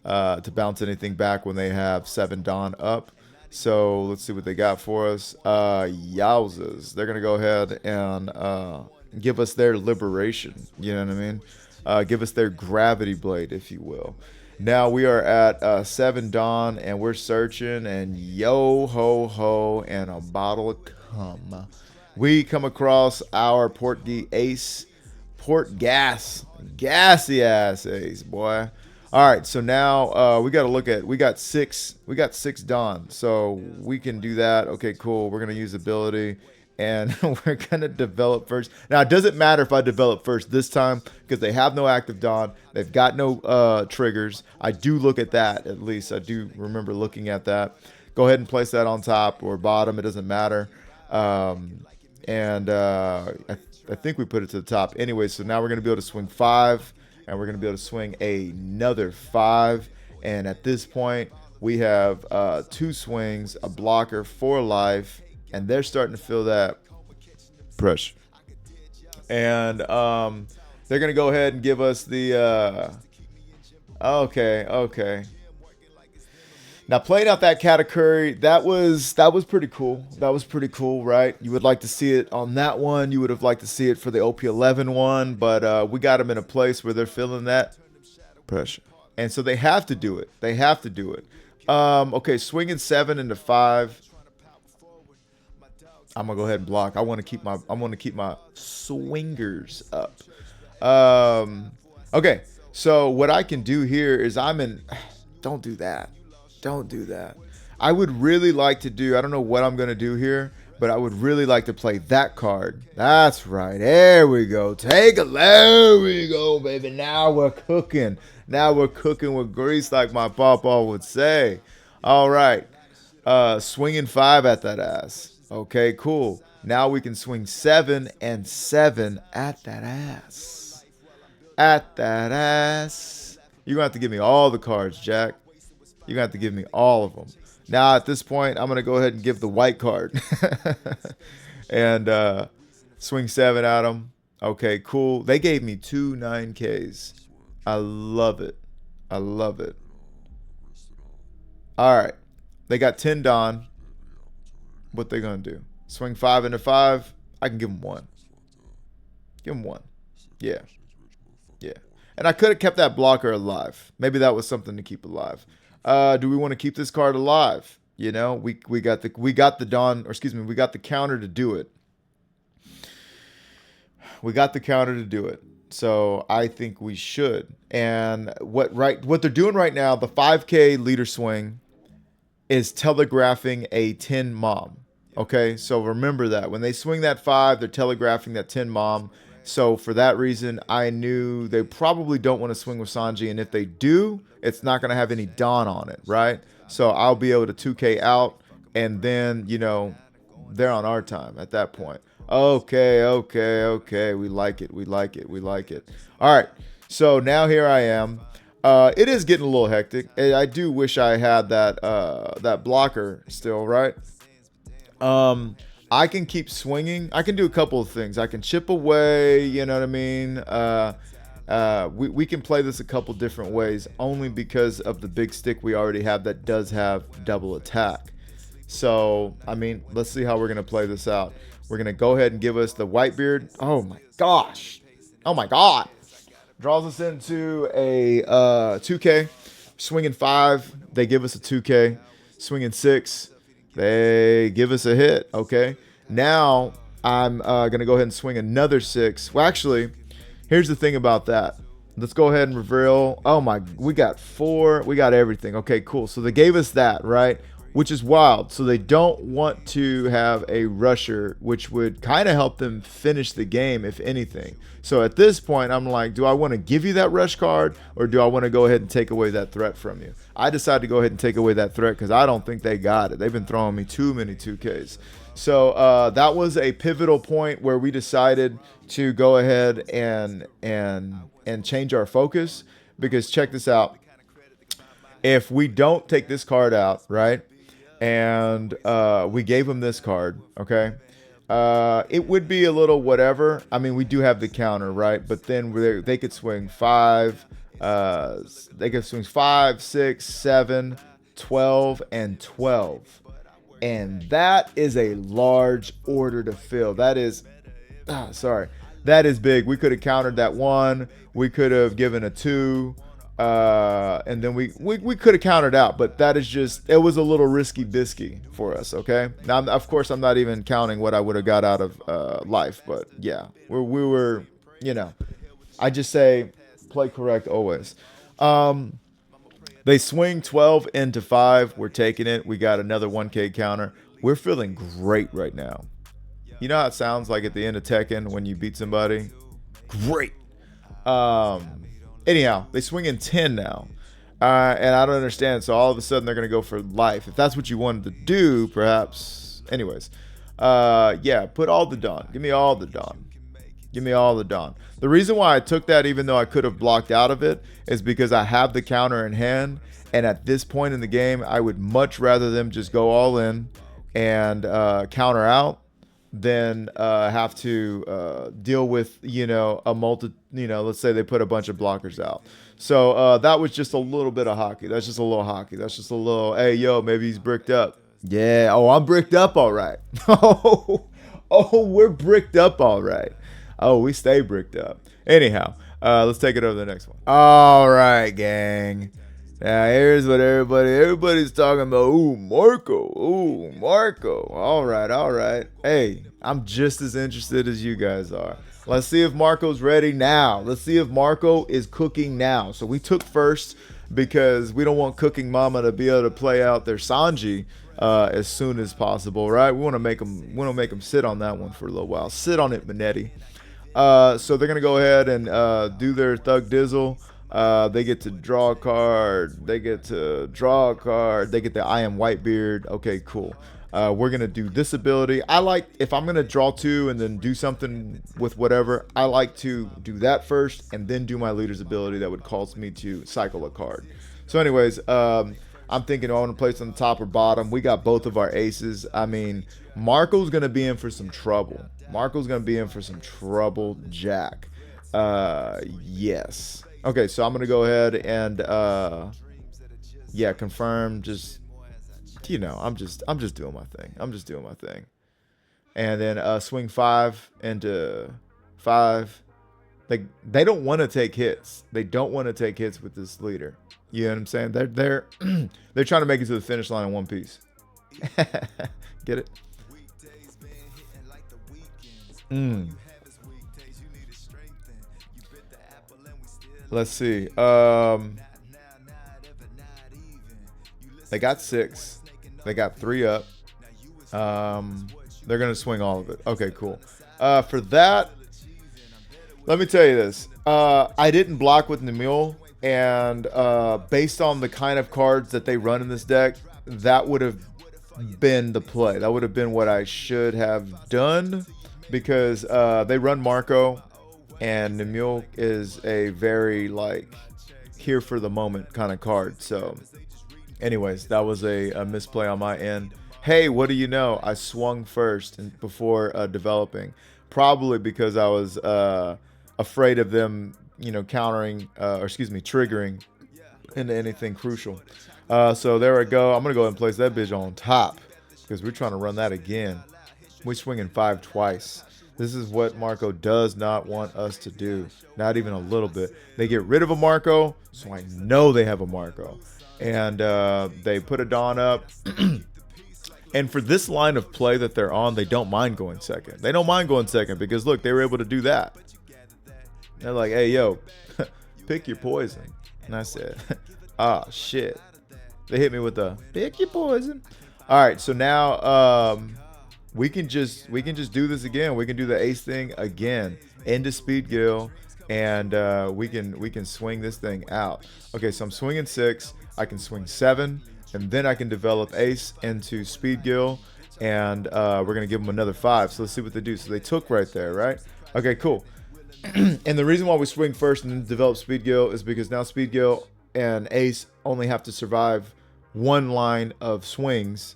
to bounce anything back when they have 7 Dawn up. So let's see what they got for us. Yowzas, they're gonna go ahead and give us their liberation. You know what I mean? Give us their gravity blade, if you will. Now we are at 7 Dawn, and we're searching, and yo ho ho, and a bottle of cum. We come across our Portgy Ace, gassy ass Ace, boy. All right, so now we got to look at, we got six Dawn, so we can do that. Okay, cool. We're gonna use ability. And we're going to develop first. Now, it doesn't matter if I develop first this time because they have no active Dawn. They've got no triggers. I do look at that, at least. I do remember looking at that. Go ahead and place that on top or bottom. It doesn't matter. I think we put it to the top. Anyway, so now we're going to be able to swing 5. And we're going to be able to swing another 5. And at this point, we have 2 swings, a blocker, 4 life. And they're starting to feel that pressure. And they're going to go ahead and give us the... Okay. Now, playing out that Katakuri, that was pretty cool. That was pretty cool, right? You would like to see it on that one. You would have liked to see it for the OP11 one. But we got them in a place where they're feeling that pressure. And so they have to do it. Okay, swinging 7 into 5. I'm gonna go ahead and block. I want to keep my swingers up. Okay, so what I can do here is don't do that. I would really like to do, I don't know what I'm gonna do here, but I would really like to play that card. That's right. There we go. There we go, baby. Now we're cooking. With grease, like my papa would say. All right. Swinging 5 at that ass. Okay, cool. Now we can swing 7 and 7 at that ass. You're going to have to give me all the cards, Jack. You're gonna have to give me all of them. Now at this point, I'm gonna go ahead and give the white card and swing 7 at them. Okay, cool. They gave me 2 9Ks. I love it. I love it. All right, they got 10 Don. What they gonna do? Swing 5 into 5. I can give them 1. Give them 1. Yeah. Yeah. And I could have kept that blocker alive. Maybe that was something to keep alive. Do we want to keep this card alive? You know, we got the Dawn, or excuse me, we got the counter to do it. We got the counter to do it. So I think we should. And what they're doing right now, the 5K leader swing is telegraphing a 10 mom. Okay, so remember that. When they swing that 5, they're telegraphing that 10 mom. So for that reason, I knew they probably don't want to swing with Sanji. And if they do, it's not going to have any Dawn on it, right? So I'll be able to 2K out. And then, you know, they're on our time at that point. Okay. We like it. We like it. We like it. All right. So now here I am. It is getting a little hectic. I do wish I had that blocker still, right? I can keep swinging. I can do a couple of things. I can chip away, you know what I mean? We can play this a couple different ways, only because of the big stick we already have that does have double attack. So, I mean, let's see how we're going to play this out. We're going to go ahead and give us the Whitebeard. Oh my gosh. Oh my God. Draws us into a 2K. Swinging 5, they give us a 2K. Swinging 6, they give us a hit. Okay. Now I'm going to go ahead and swing another 6. Well, actually, here's the thing about that. Let's go ahead and reveal. Oh my, we got 4. We got everything. Okay, cool. So they gave us that, right? Which is wild. So they don't want to have a rusher, which would kind of help them finish the game, if anything. So at this point, I'm like, do I want to give you that rush card, or do I want to go ahead and take away that threat from you? I decided to go ahead and take away that threat because I don't think they got it. They've been throwing me too many 2Ks. So that was a pivotal point where we decided to go ahead and change our focus, because check this out. If we don't take this card out, right, and we gave them this card, okay, it would be a little whatever. I mean, we do have the counter, right? But then they could swing 5. They could swing 5, 6, 7, 12, and 12. And that is a large order to fill. That is, that is big. We could have countered that 1. We could have given a 2. And then we could have countered out, but that is just, it was a little risky bisky for us. Okay. Now, of course, I'm not even counting what I would have got out of life, but yeah, we were, you know, I just say play correct always. They swing 12 into 5. We're taking it. We got another 1K counter. We're feeling great right now. You know how it sounds like at the end of Tekken when you beat somebody? Great. Anyhow, they swing in 10 now. And I don't understand. So all of a sudden they're going to go for life. If that's what you wanted to do, perhaps. Anyways. Yeah, put all the Dawn. Give me all the Dawn. Give me all the Dawn. The reason why I took that, even though I could have blocked out of it, is because I have the counter in hand. And at this point in the game, I would much rather them just go all in and counter out than have to deal with, you know, let's say they put a bunch of blockers out. So that was just a little bit of hockey. That's just a little hockey. That's just a little, hey, yo, maybe he's bricked up. Yeah. Oh, I'm bricked up. All right. Oh, we're bricked up. All right. Oh, we stay bricked up. Anyhow, let's take it over to the next one. All right, gang. Now, here's what everybody's talking about. Ooh, Marco. Ooh, Marco. All right. Hey, I'm just as interested as you guys are. Let's see if Marco's ready now. Let's see if Marco is cooking now. So we took first because we don't want Cooking Mama to be able to play out their Sanji as soon as possible, right? We want to make them sit on that one for a little while. Sit on it, Minetti. So they're gonna go ahead and do their Thug Dizzle. They get to draw a card. They get the I Am Whitebeard. Okay, cool. We're gonna do this ability. I like, if I'm gonna draw 2 and then do something with whatever, I like to do that first and then do my leader's ability that would cause me to cycle a card. So anyways, I'm thinking, I want to place on the top or bottom. We got both of our aces. I mean, Marco's going to be in for some trouble. Marco's going to be in for some trouble, Jack. Yes. Okay, so I'm going to go ahead and, yeah, confirm. Just, you know, I'm just doing my thing. I'm just doing my thing. And then swing 5 into 5. They don't want to take hits. They don't want to take hits with this leader. You know what I'm saying? They're they're trying to make it to the finish line in one piece. Get it? Let's see. They got 6. They got 3 up. They're gonna swing all of it. Okay, cool. For that, let me tell you this. I didn't block with Namule, and based on the kind of cards that they run in this deck, that would have been the play. That would have been what I should have done, because they run Marco, and Namule is a very, like, here for the moment kind of card. So anyways, that was a misplay on my end. Hey, what do you know? I swung first before developing, probably because I was afraid of them, you know, countering, or excuse me, triggering into anything crucial. So there we go. I'm gonna go ahead and place that bitch on top, because we're trying to run that again. We're swinging 5 twice. This is what Marco does not want us to do. Not even a little bit. They get rid of a Marco, so I know they have a Marco. And they put a Dawn up. And for this line of play that they're on, they don't mind going second. They don't mind going second because, look, they were able to do that. They're like, hey, yo, pick your poison. And I said, ah, shit. They hit me with the pick your poison. All right, so now we can just do this again. We can do the ace thing again into Speed Gill, and we can swing this thing out. Okay, so I'm swinging 6. I can swing 7, and then I can develop ace into Speed Gill, and we're gonna give them another 5. So let's see what they do. So they took right there, right? Okay, cool. And the reason why we swing first and then develop Speed Gill is because now Speed Gill and ace only have to survive 1 line of swings,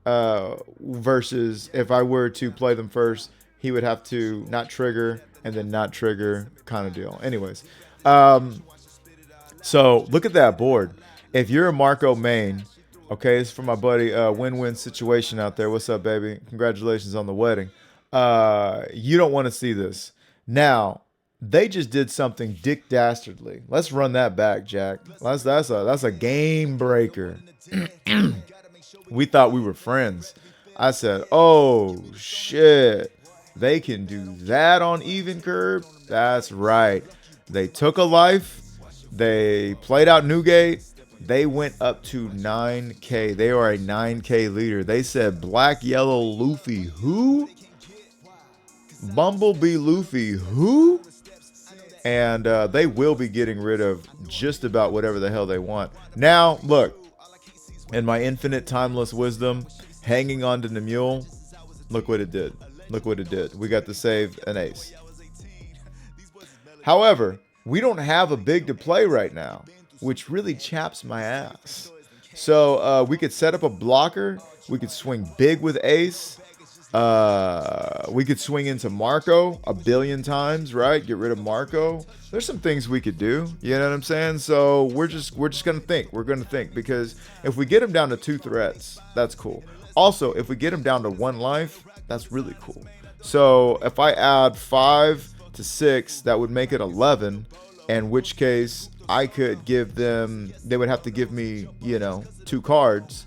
versus if I were to play them first, he would have to not trigger and then not trigger, kind of deal. Anyways, so look at that board. If you're a Marco main, okay, it's for my buddy, win-win situation out there. What's up, baby? Congratulations on the wedding. You don't want to see this. Now, they just did something dick dastardly. Let's run that back, Jack. That's a game breaker. We thought we were friends. I said, oh, shit. They can do that on even curve? That's right. They took a life. They played out Newgate. They went up to 9K. They are a 9K leader. They said Black Yellow Luffy who? Bumblebee Luffy who? And they will be getting rid of just about whatever the hell they want. Now, look. In my infinite timeless wisdom, hanging on to Namule, look what it did. Look what it did. We got to save an ace. However, we don't have a big to play right now, which really chaps my ass. So we could set up a blocker. We could swing big with ace. We could swing into Marco 1 billion times, right? Get rid of Marco. There's some things we could do. You know what I'm saying? So we're just gonna think. We're gonna think, because if we get him down to 2 threats, that's cool. Also, if we get him down to 1 life, that's really cool. So if I add 5 to 6, that would make it 11. In which case, I could give them. They would have to give me, you know, 2 cards.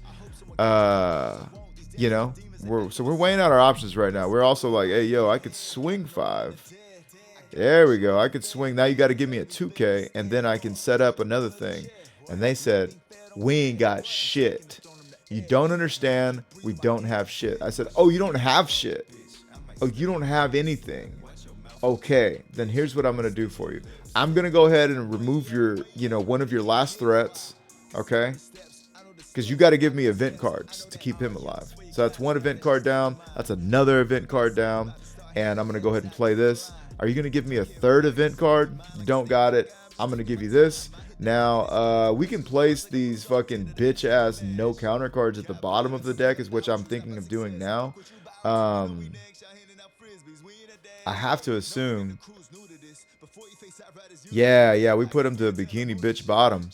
You know. We're weighing out our options right now. We're also like, hey, yo, I could swing 5. There we go. I could swing. Now you got to give me a 2K, and then I can set up another thing. And they said, we ain't got shit. You don't understand. We don't have shit. I said, oh, you don't have shit. Oh, you don't have anything. Okay, then here's what I'm going to do for you. I'm going to go ahead and remove your, you know, one of your last threats. Okay? Because you got to give me event cards to keep him alive. So that's 1 event card down. That's another event card down. And I'm going to go ahead and play this. Are you going to give me a 3rd event card? You don't got it. I'm gonna give you this. Now, we can place these fucking bitch ass no counter cards at the bottom of the deck, is which I'm thinking of doing now. I have to assume. Yeah, we put him to bikini bitch bottom.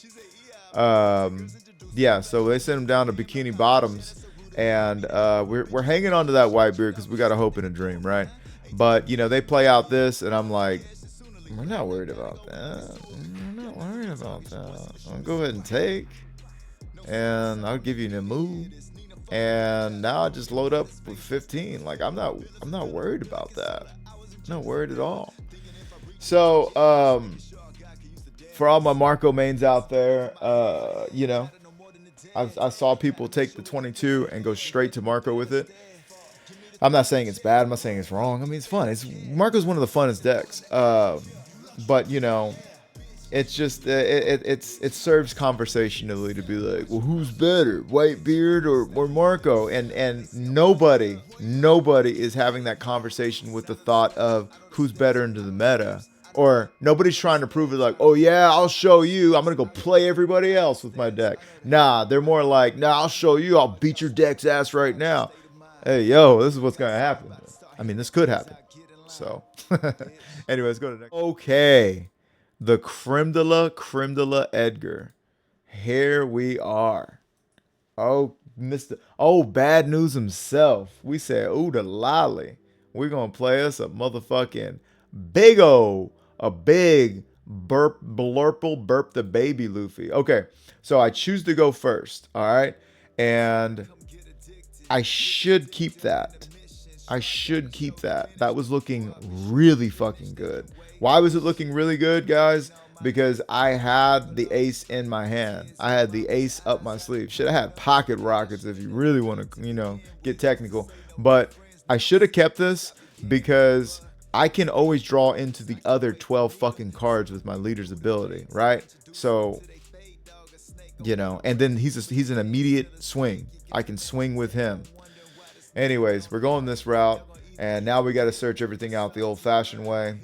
Yeah, so they sent him down to bikini bottoms, and we're hanging on to that Whitebeard because we got a hope and a dream, right? But you know, they play out this, and I'm like, we're not worried about that. We're not worried about that. I'll go ahead and take, and I'll give you the move, and now I just load up with 15. Like I'm not worried about that. Not worried at all. So for all my Marco mains out there, you know, I saw people take the 22 and go straight to Marco with it. I'm not saying it's bad. I'm not saying it's wrong. I mean, it's fun. Marco's one of the funnest decks. But you know, it's just it serves conversationally to be like, well, who's better, Whitebeard or Marco? And nobody is having that conversation with the thought of who's better into the meta. Or nobody's trying to prove it like, oh yeah, I'll show you. I'm gonna go play everybody else with my deck. Nah, they're more like, nah, I'll show you. I'll beat your deck's ass right now. Hey, yo, this is what's gonna happen. I mean, this could happen. So, anyways, go to the next. Okay, the creme de la Edgar. Here we are. Oh, Bad News himself. We said, ooh, the lolly. We're gonna play us a motherfucking a big burp the baby Luffy. Okay, so I choose to go first. All right, and I should keep that. That was looking really fucking good. Why was it looking really good, guys? Because I had the ace in my hand. I had the ace up my sleeve. Should have had pocket rockets if you really want to, you know, get technical. But I should have kept this because I can always draw into the other 12 fucking cards with my leader's ability, right? So, you know, and then he's an immediate swing. I can swing with him. Anyways, we're going this route, and now we got to search everything out the old-fashioned way.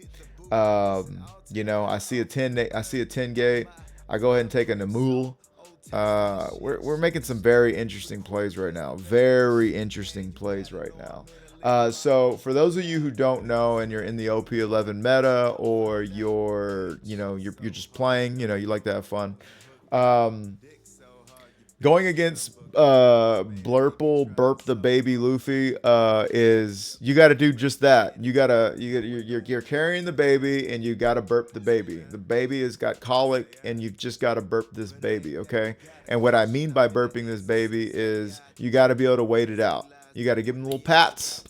You know, I see a 10 gate. I go ahead and take a Namul. We're making some very interesting plays right now. So for those of you who don't know, and you're in the OP11 meta, or you're just playing, you know, you like to have fun. Going against Burp the baby Luffy is, you got to do just that. You're carrying the baby, and you got to burp the baby. The baby has got colic, and you've just got to burp this baby, okay? And what I mean by burping this baby is you got to be able to wait it out. You got to give him little pats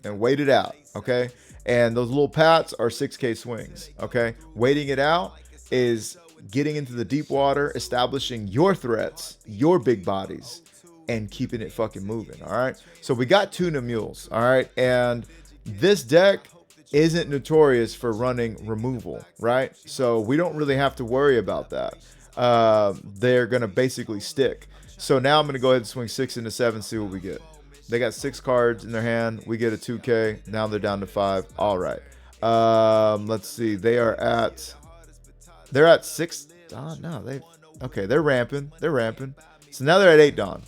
and wait it out, okay? And those little pats are 6K swings, okay? Waiting it out is getting into the deep water, establishing your threats, your big bodies, and keeping it fucking moving, all right? So we got tuna mules, all right? And this deck isn't notorious for running removal, right? So we don't really have to worry about that. They're going to basically stick. So now I'm going to go ahead and swing 6 into 7, see what we get. They got 6 cards in their hand. We get a 2K. Now they're down to 5. All right. Let's see. They're at 6. Oh, no, they're ramping. So now they're at 8 Dawn.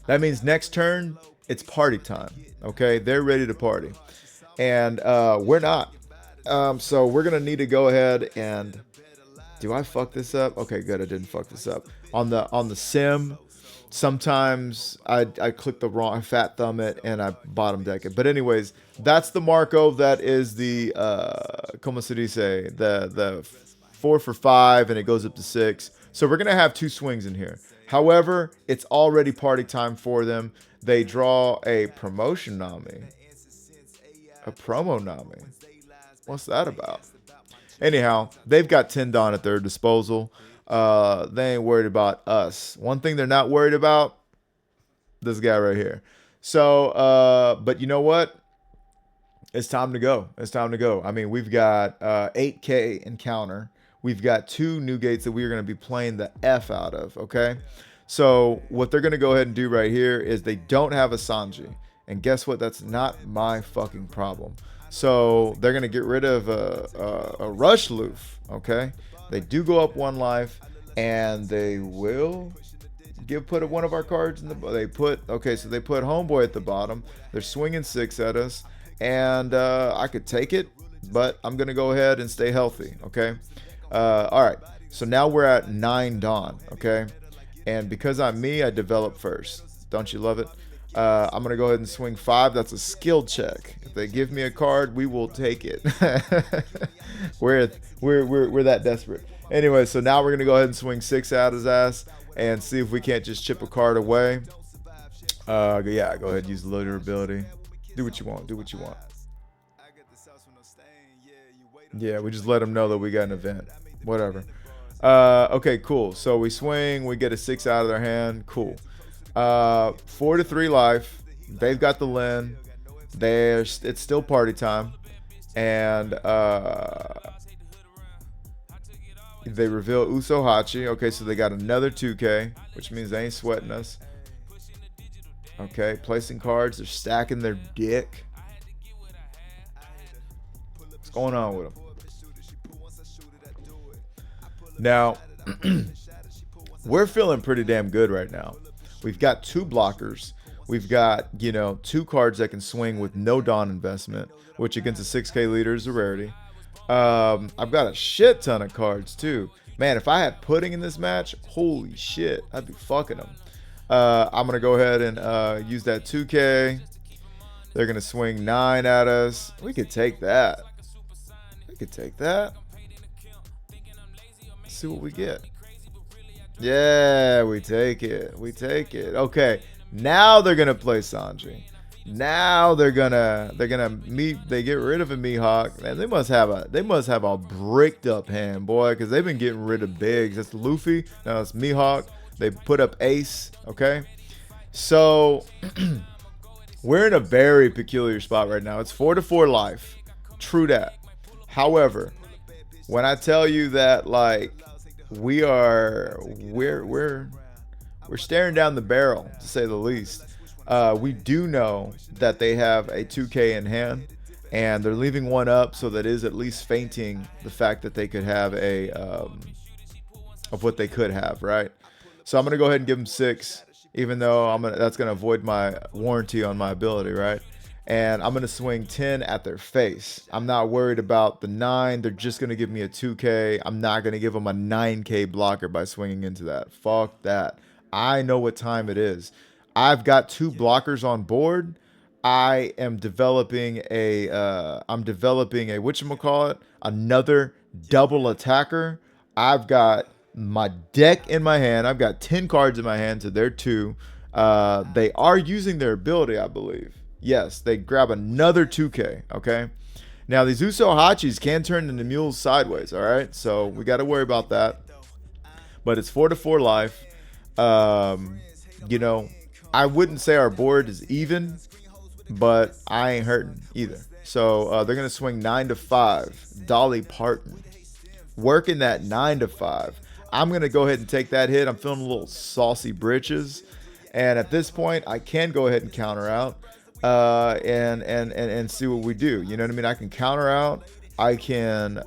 That means next turn, it's party time. Okay, they're ready to party. And we're not. So we're going to need to go ahead and... Do I fuck this up? Okay, good. I didn't fuck this up. On the sim, sometimes I click the wrong, I fat thumb it, and I bottom deck it. But anyways, that's the Marco. That is the como se dice, the 4 for 5, and it goes up to 6. So we're gonna have 2 swings in here. However, it's already party time for them. They draw a promotion Nami, a promo Nami. What's that about? Anyhow, they've got 10 Dawn at their disposal. They ain't worried about us. One thing they're not worried about, this guy right here. So, but you know what? It's time to go. I mean, we've got 8K encounter. We've got 2 new gates that we're going to be playing the F out of, okay? So what they're going to go ahead and do right here is they don't have a Sanji. And guess what? That's not my fucking problem. So they're gonna get rid of a rush Luffy. Okay, they do go up 1 life, and they will put one of our cards in the. They put so they put Homeboy at the bottom. They're swinging 6 at us, and I could take it, but I'm gonna go ahead and stay healthy. Okay, all right. So now we're at 9 Dawn. Okay, and because I'm me, I develop first. Don't you love it? I'm gonna go ahead and swing 5. That's a skill check. If they give me a card, we will take it. we're that desperate. Anyway, so now we're gonna go ahead and swing 6 at his ass and see if we can't just chip a card away. Yeah, go ahead, use the loader ability. Do what you want. Do what you want. Yeah, we just let them know that we got an event. Whatever. Okay, cool. So we swing, we get a 6 out of their hand. Cool. 4 to 3 life. They've got the Lin. It's still party time, and they reveal Usohachi. Okay, so they got another 2K, which means they ain't sweating us. Okay, placing cards. They're stacking their dick. What's going on with them? Now, we're feeling pretty damn good right now. We've got 2 blockers. We've got, 2 cards that can swing with no Dawn investment, which against a 6K leader is a rarity. I've got a shit ton of cards too. Man, if I had Pudding in this match, holy shit, I'd be fucking them. I'm going to go ahead and use that 2K. They're going to swing 9 at us. We could take that. We could take that. Let's see what we get. Yeah, we take it. We take it. Okay, now they're gonna play Sanji. Now they get rid of a Mihawk. Man, they must have a bricked up hand, boy, because they've been getting rid of bigs. That's Luffy. Now it's Mihawk. They put up Ace. Okay, so we're in a very peculiar spot right now. It's 4 to 4 life. True that. However, when I tell you that, like, we're staring down the barrel, to say the least. We do know that they have a 2K in hand, and they're leaving 1 up, so that is at least fainting the fact that they could have a of what they could have, right? So I'm gonna go ahead and give them 6, even though that's gonna avoid my warranty on my ability, right? And I'm gonna swing 10 at their face. I'm not worried about the 9. They're just gonna give me a 2K. I'm not gonna give them a 9K blocker by swinging into that. Fuck that. I know what time it is. I've got 2 blockers on board. I am developing a whatchamacallit, another double attacker. I've got my deck in my hand. I've got 10 cards in my hand to their 2. They are using their ability, I believe. Yes, they grab another 2K, okay? Now, these Usohachis can turn into mules sideways, all right? So we got to worry about that. But it's 4 to 4 life. I wouldn't say our board is even, but I ain't hurting either. So they're going to swing 9 to 5. Dolly Parton. Working that 9 to 5. I'm going to go ahead and take that hit. I'm feeling a little saucy britches. And at this point, I can go ahead and counter out. And see what we do. You know what I mean? I can counter out. I can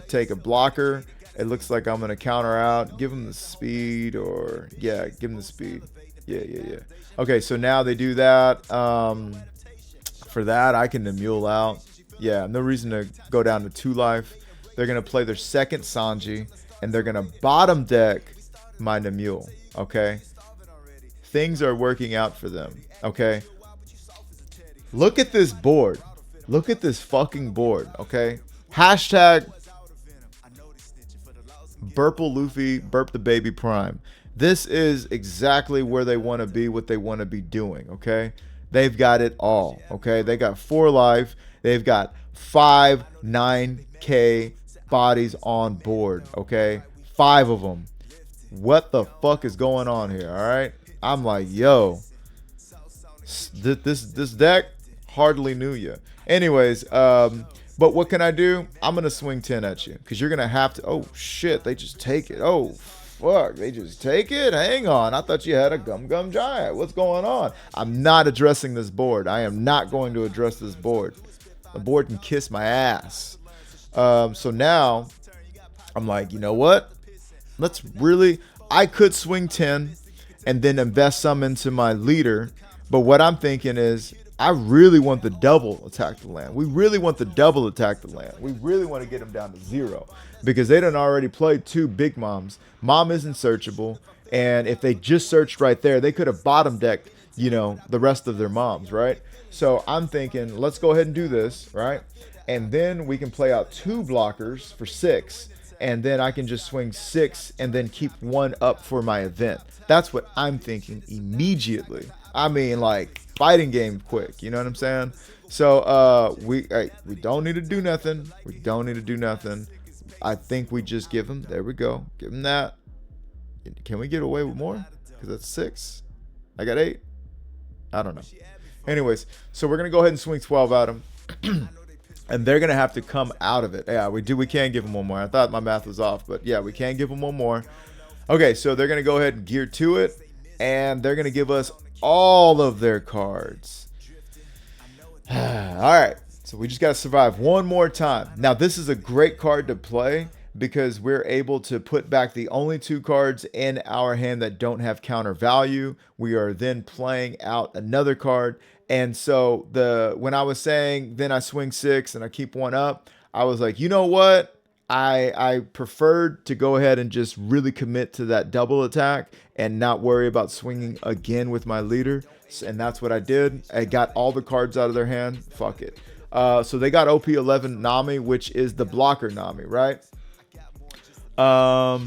take a blocker. It looks like I'm gonna counter out. Give him the speed, or yeah, give him the speed. Yeah. Okay, so now they do that. For that, I can mule out. Yeah, no reason to go down to 2 life. They're gonna play their second Sanji, and they're gonna bottom deck my Nemule. Okay, things are working out for them. Okay. Look at this board. Look at this fucking board, okay? Hashtag Burple Luffy, Burp the Baby Prime. This is exactly where they want to be, what they want to be doing, okay? They've got it all, okay? They got 4 life. They've got 5 9K bodies on board, okay? 5 of them. What the fuck is going on here, all right? I'm like, yo, this deck hardly knew you. Anyways, but what can I do? I'm gonna swing 10 at you, because you're gonna have to. Oh shit, they just take it. Oh fuck, they just take it. Hang on, I thought you had a gum giant. What's going on? I'm not addressing this board. I am not going to address this board. The board can kiss my ass. So now I'm like, you know what? Let's really, I could swing 10 and then invest some into my leader. But what I'm thinking is, I really want the double attack the land. We really want the double attack the land. We really want to get them down to 0 because they done already played 2 big moms. Mom isn't searchable. And if they just searched right there, they could have bottom decked, you know, the rest of their moms, right? So I'm thinking, let's go ahead and do this, right? And then we can play out 2 blockers for 6. And then I can just swing 6 and then keep 1 up for my event. That's what I'm thinking immediately. I mean, like, fighting game quick. You know what I'm saying? So we don't need to do nothing. We don't need to do nothing. I think we just give them. There we go. Give them that. Can we get away with more? Because that's 6. I got 8. I don't know. Anyways, so we're gonna go ahead and swing 12 at them. And they're gonna have to come out of it. Yeah, we can give them one more. I thought my math was off, but yeah, we can give them one more. Okay, so they're gonna go ahead and gear to it, and they're gonna give us all of their cards. All right, so we just gotta survive one more time. Now this is a great card to play because we're able to put back the only 2 cards in our hand that don't have counter value. We are then playing out another card. And so when I was saying then I swing 6 and I keep 1 up, I was like, you know what? I preferred to go ahead and just really commit to that double attack and not worry about swinging again with my leader. And that's what I did. I got all the cards out of their hand. Fuck it. So they got OP 11 Nami, which is the blocker Nami, right? They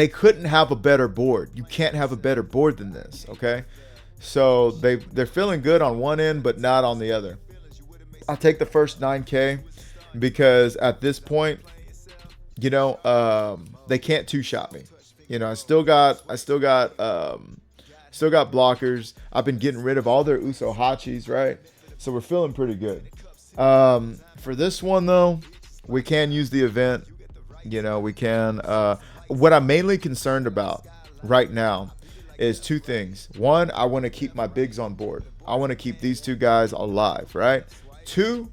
couldn't have a better board. You can't have a better board than this, okay? So they're feeling good on one end, but not on the other. I'll take the first 9K because at this point, you know, they can't 2-shot me. You know, I still got blockers. I've been getting rid of all their Uso Hachis, right? So we're feeling pretty good. For this one though, we can use the event. You know, we can. What I'm mainly concerned about right now is 2 things. 1, I want to keep my bigs on board. I want to keep these 2 guys alive, right? 2,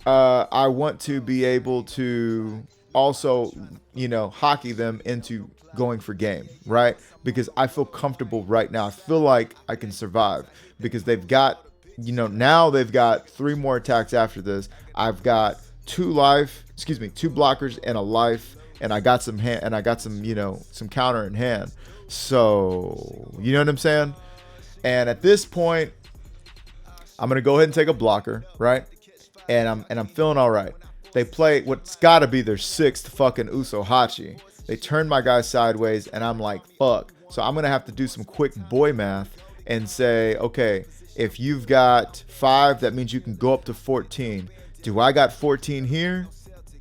I want to be able to also, you know, hockey them into going for game, right? Because I feel comfortable right now. I feel like I can survive because they've got, you know, now they've got 3 more attacks after this. I've got 2 blockers and a life, and I got some hand, and I got some, you know, some counter in hand. So, you know what I'm saying? And at this point, I'm gonna go ahead and take a blocker, right? And I'm feeling all right. They play what's got to be their 6th fucking Uso Hachi. They turned my guy sideways, and I'm like, fuck. So I'm gonna have to do some quick boy math and say, okay, if you've got 5, that means you can go up to 14. Do I got 14 here?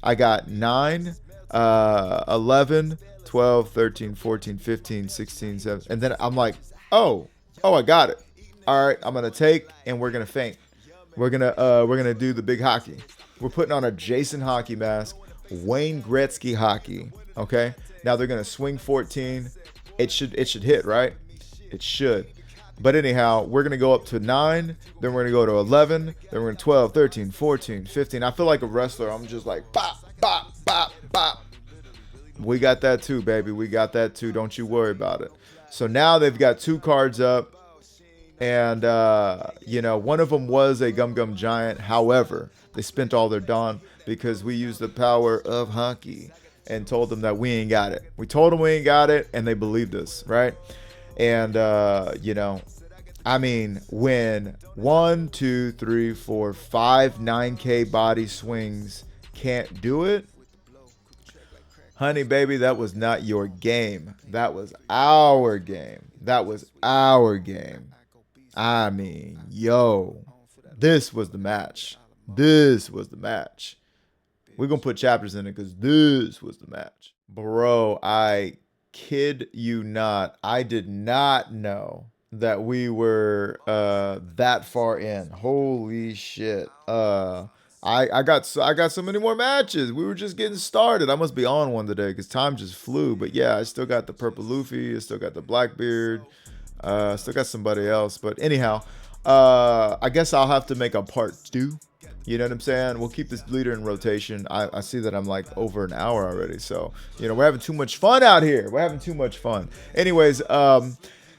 I got 9, 11, 12, 13, 14, 15, 16, 17. And then I'm like, oh, I got it. All right, I'm going to take, and we're going to feint. We're going to do the big hockey. We're putting on a Jason hockey mask, Wayne Gretzky hockey. Okay. Now they're going to swing 14. It should hit, right? It should. But anyhow, we're going to go up to 9, then we're going to go to 11, then we're going to 12, 13, 14, 15. I feel like a wrestler. I'm just like, bop, bop, bop, bop. We got that too, baby. We got that too. Don't you worry about it. So now they've got 2 cards up. And, you know, one of them was a Gum Gum Giant. However, they spent all their Dawn because we used the power of hockey and told them that we ain't got it. We told them we ain't got it, and they believed us, right? And, you know, I mean, when 1, 2, 3, 4, 5, 9K body swings can't do it, honey, baby, that was not your game. That was our game. That was our game. I mean, yo, this was the match. This was the match. We're going to put chapters in it because this was the match. Bro, I kid you not. I did not know that we were that far in. Holy shit. I got so many more matches. We were just getting started. I must be on one today because time just flew. But yeah, I still got the purple Luffy. I still got the Blackbeard. Still got somebody else. But anyhow, I guess I'll have to make a part 2. You know what I'm saying? We'll keep this leader in rotation. I see that I'm like over an hour already. So, you know, we're having too much fun out here. We're having too much fun. Anyways,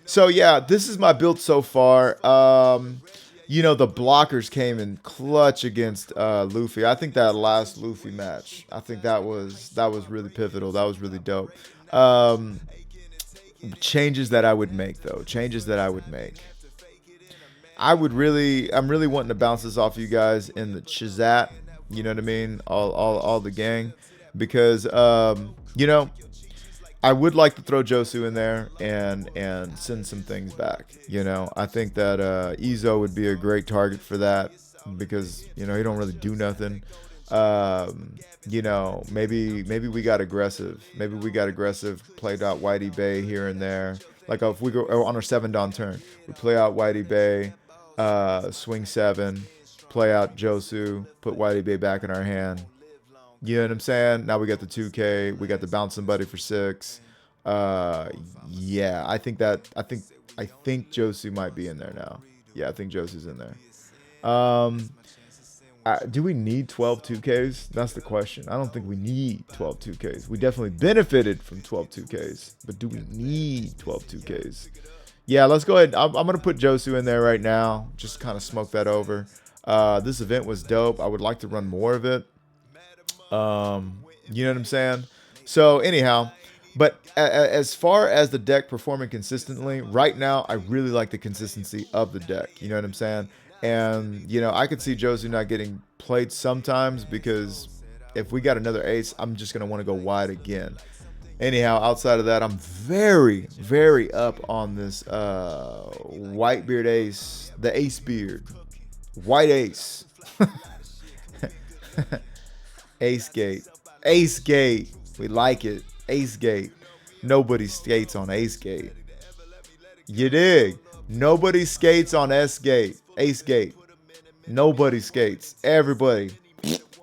so yeah, this is my build so far. You know, the blockers came in clutch against Luffy. I think that last Luffy match, I think that was really pivotal. That was really dope. Changes that I would make though. Changes that I would make. I'm really wanting to bounce this off you guys in the Chizat, you know what I mean? All the gang, because you know, I would like to throw Josu in there and send some things back. You know, I think that Izo would be a great target for that because, you know, he don't really do nothing. You know, maybe we got aggressive. Maybe we got aggressive, played out Whitey Bay here and there. Like if we go on our 7 Dawn turn, we play out Whitey Bay, swing 7, play out Josu, put Whitey Bay back in our hand. You know what I'm saying? Now we got the 2K, we got the bounce somebody for 6. Yeah, I think Josu might be in there now. Yeah, I think Josu's in there. Do we need 12 2Ks? That's the question. I don't think we need 12 2Ks. We definitely benefited from 12 2Ks, but do we need 12 2Ks? Yeah, let's go ahead. I'm going to put Josu in there right now. Just kind of smoke that over. This event was dope. I would like to run more of it. You know what I'm saying? So anyhow, but as far as the deck performing consistently, right now, I really like the consistency of the deck. You know what I'm saying? And, you know, I could see Josu not getting played sometimes because if we got another ace, I'm just going to want to go wide again. Anyhow, outside of that, I'm very, very up on this Whitebeard ace, the ace beard, white ace. Ace gate. Ace gate. We like it. Ace gate. Nobody skates on ace gate. You dig? Nobody skates on S gate. Ace gate. Nobody skates. Everybody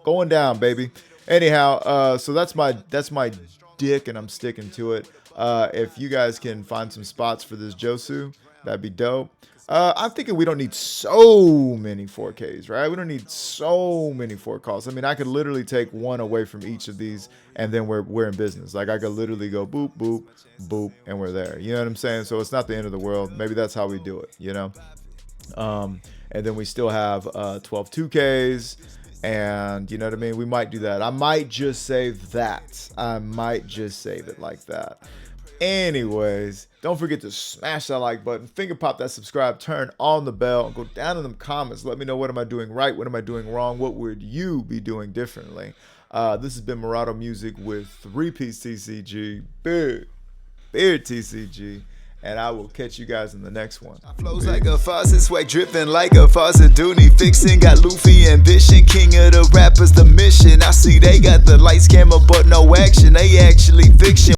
going down, baby. Anyhow, so that's my dick, and I'm sticking to it. If you guys can find some spots for this Josu, that'd be dope. I'm thinking we don't need so many 4Ks, right? We don't need so many 4 calls. I mean, I could literally take one away from each of these, and then we're in business. Like, I could literally go boop, boop, boop, and we're there. You know what I'm saying? So it's not the end of the world. Maybe that's how we do it, you know? And then we still have 12 2Ks, and you know what I mean? We might do that. I might just save that. I might just save it like that. Anyways, don't forget to smash that like button, finger pop that subscribe, turn on the bell, and go down in the comments. Let me know, what am I doing right? What am I doing wrong? What would you be doing differently? This has been Murado Music with 3-piece TCG, Beard TCG, and I will catch you guys in the next one. Flows like a faucet, swag dripping like a faucet. Dooney fixing, got Luffy ambition, king of the rappers, the mission. I see they got the lights, camera, but no action. They actually fiction.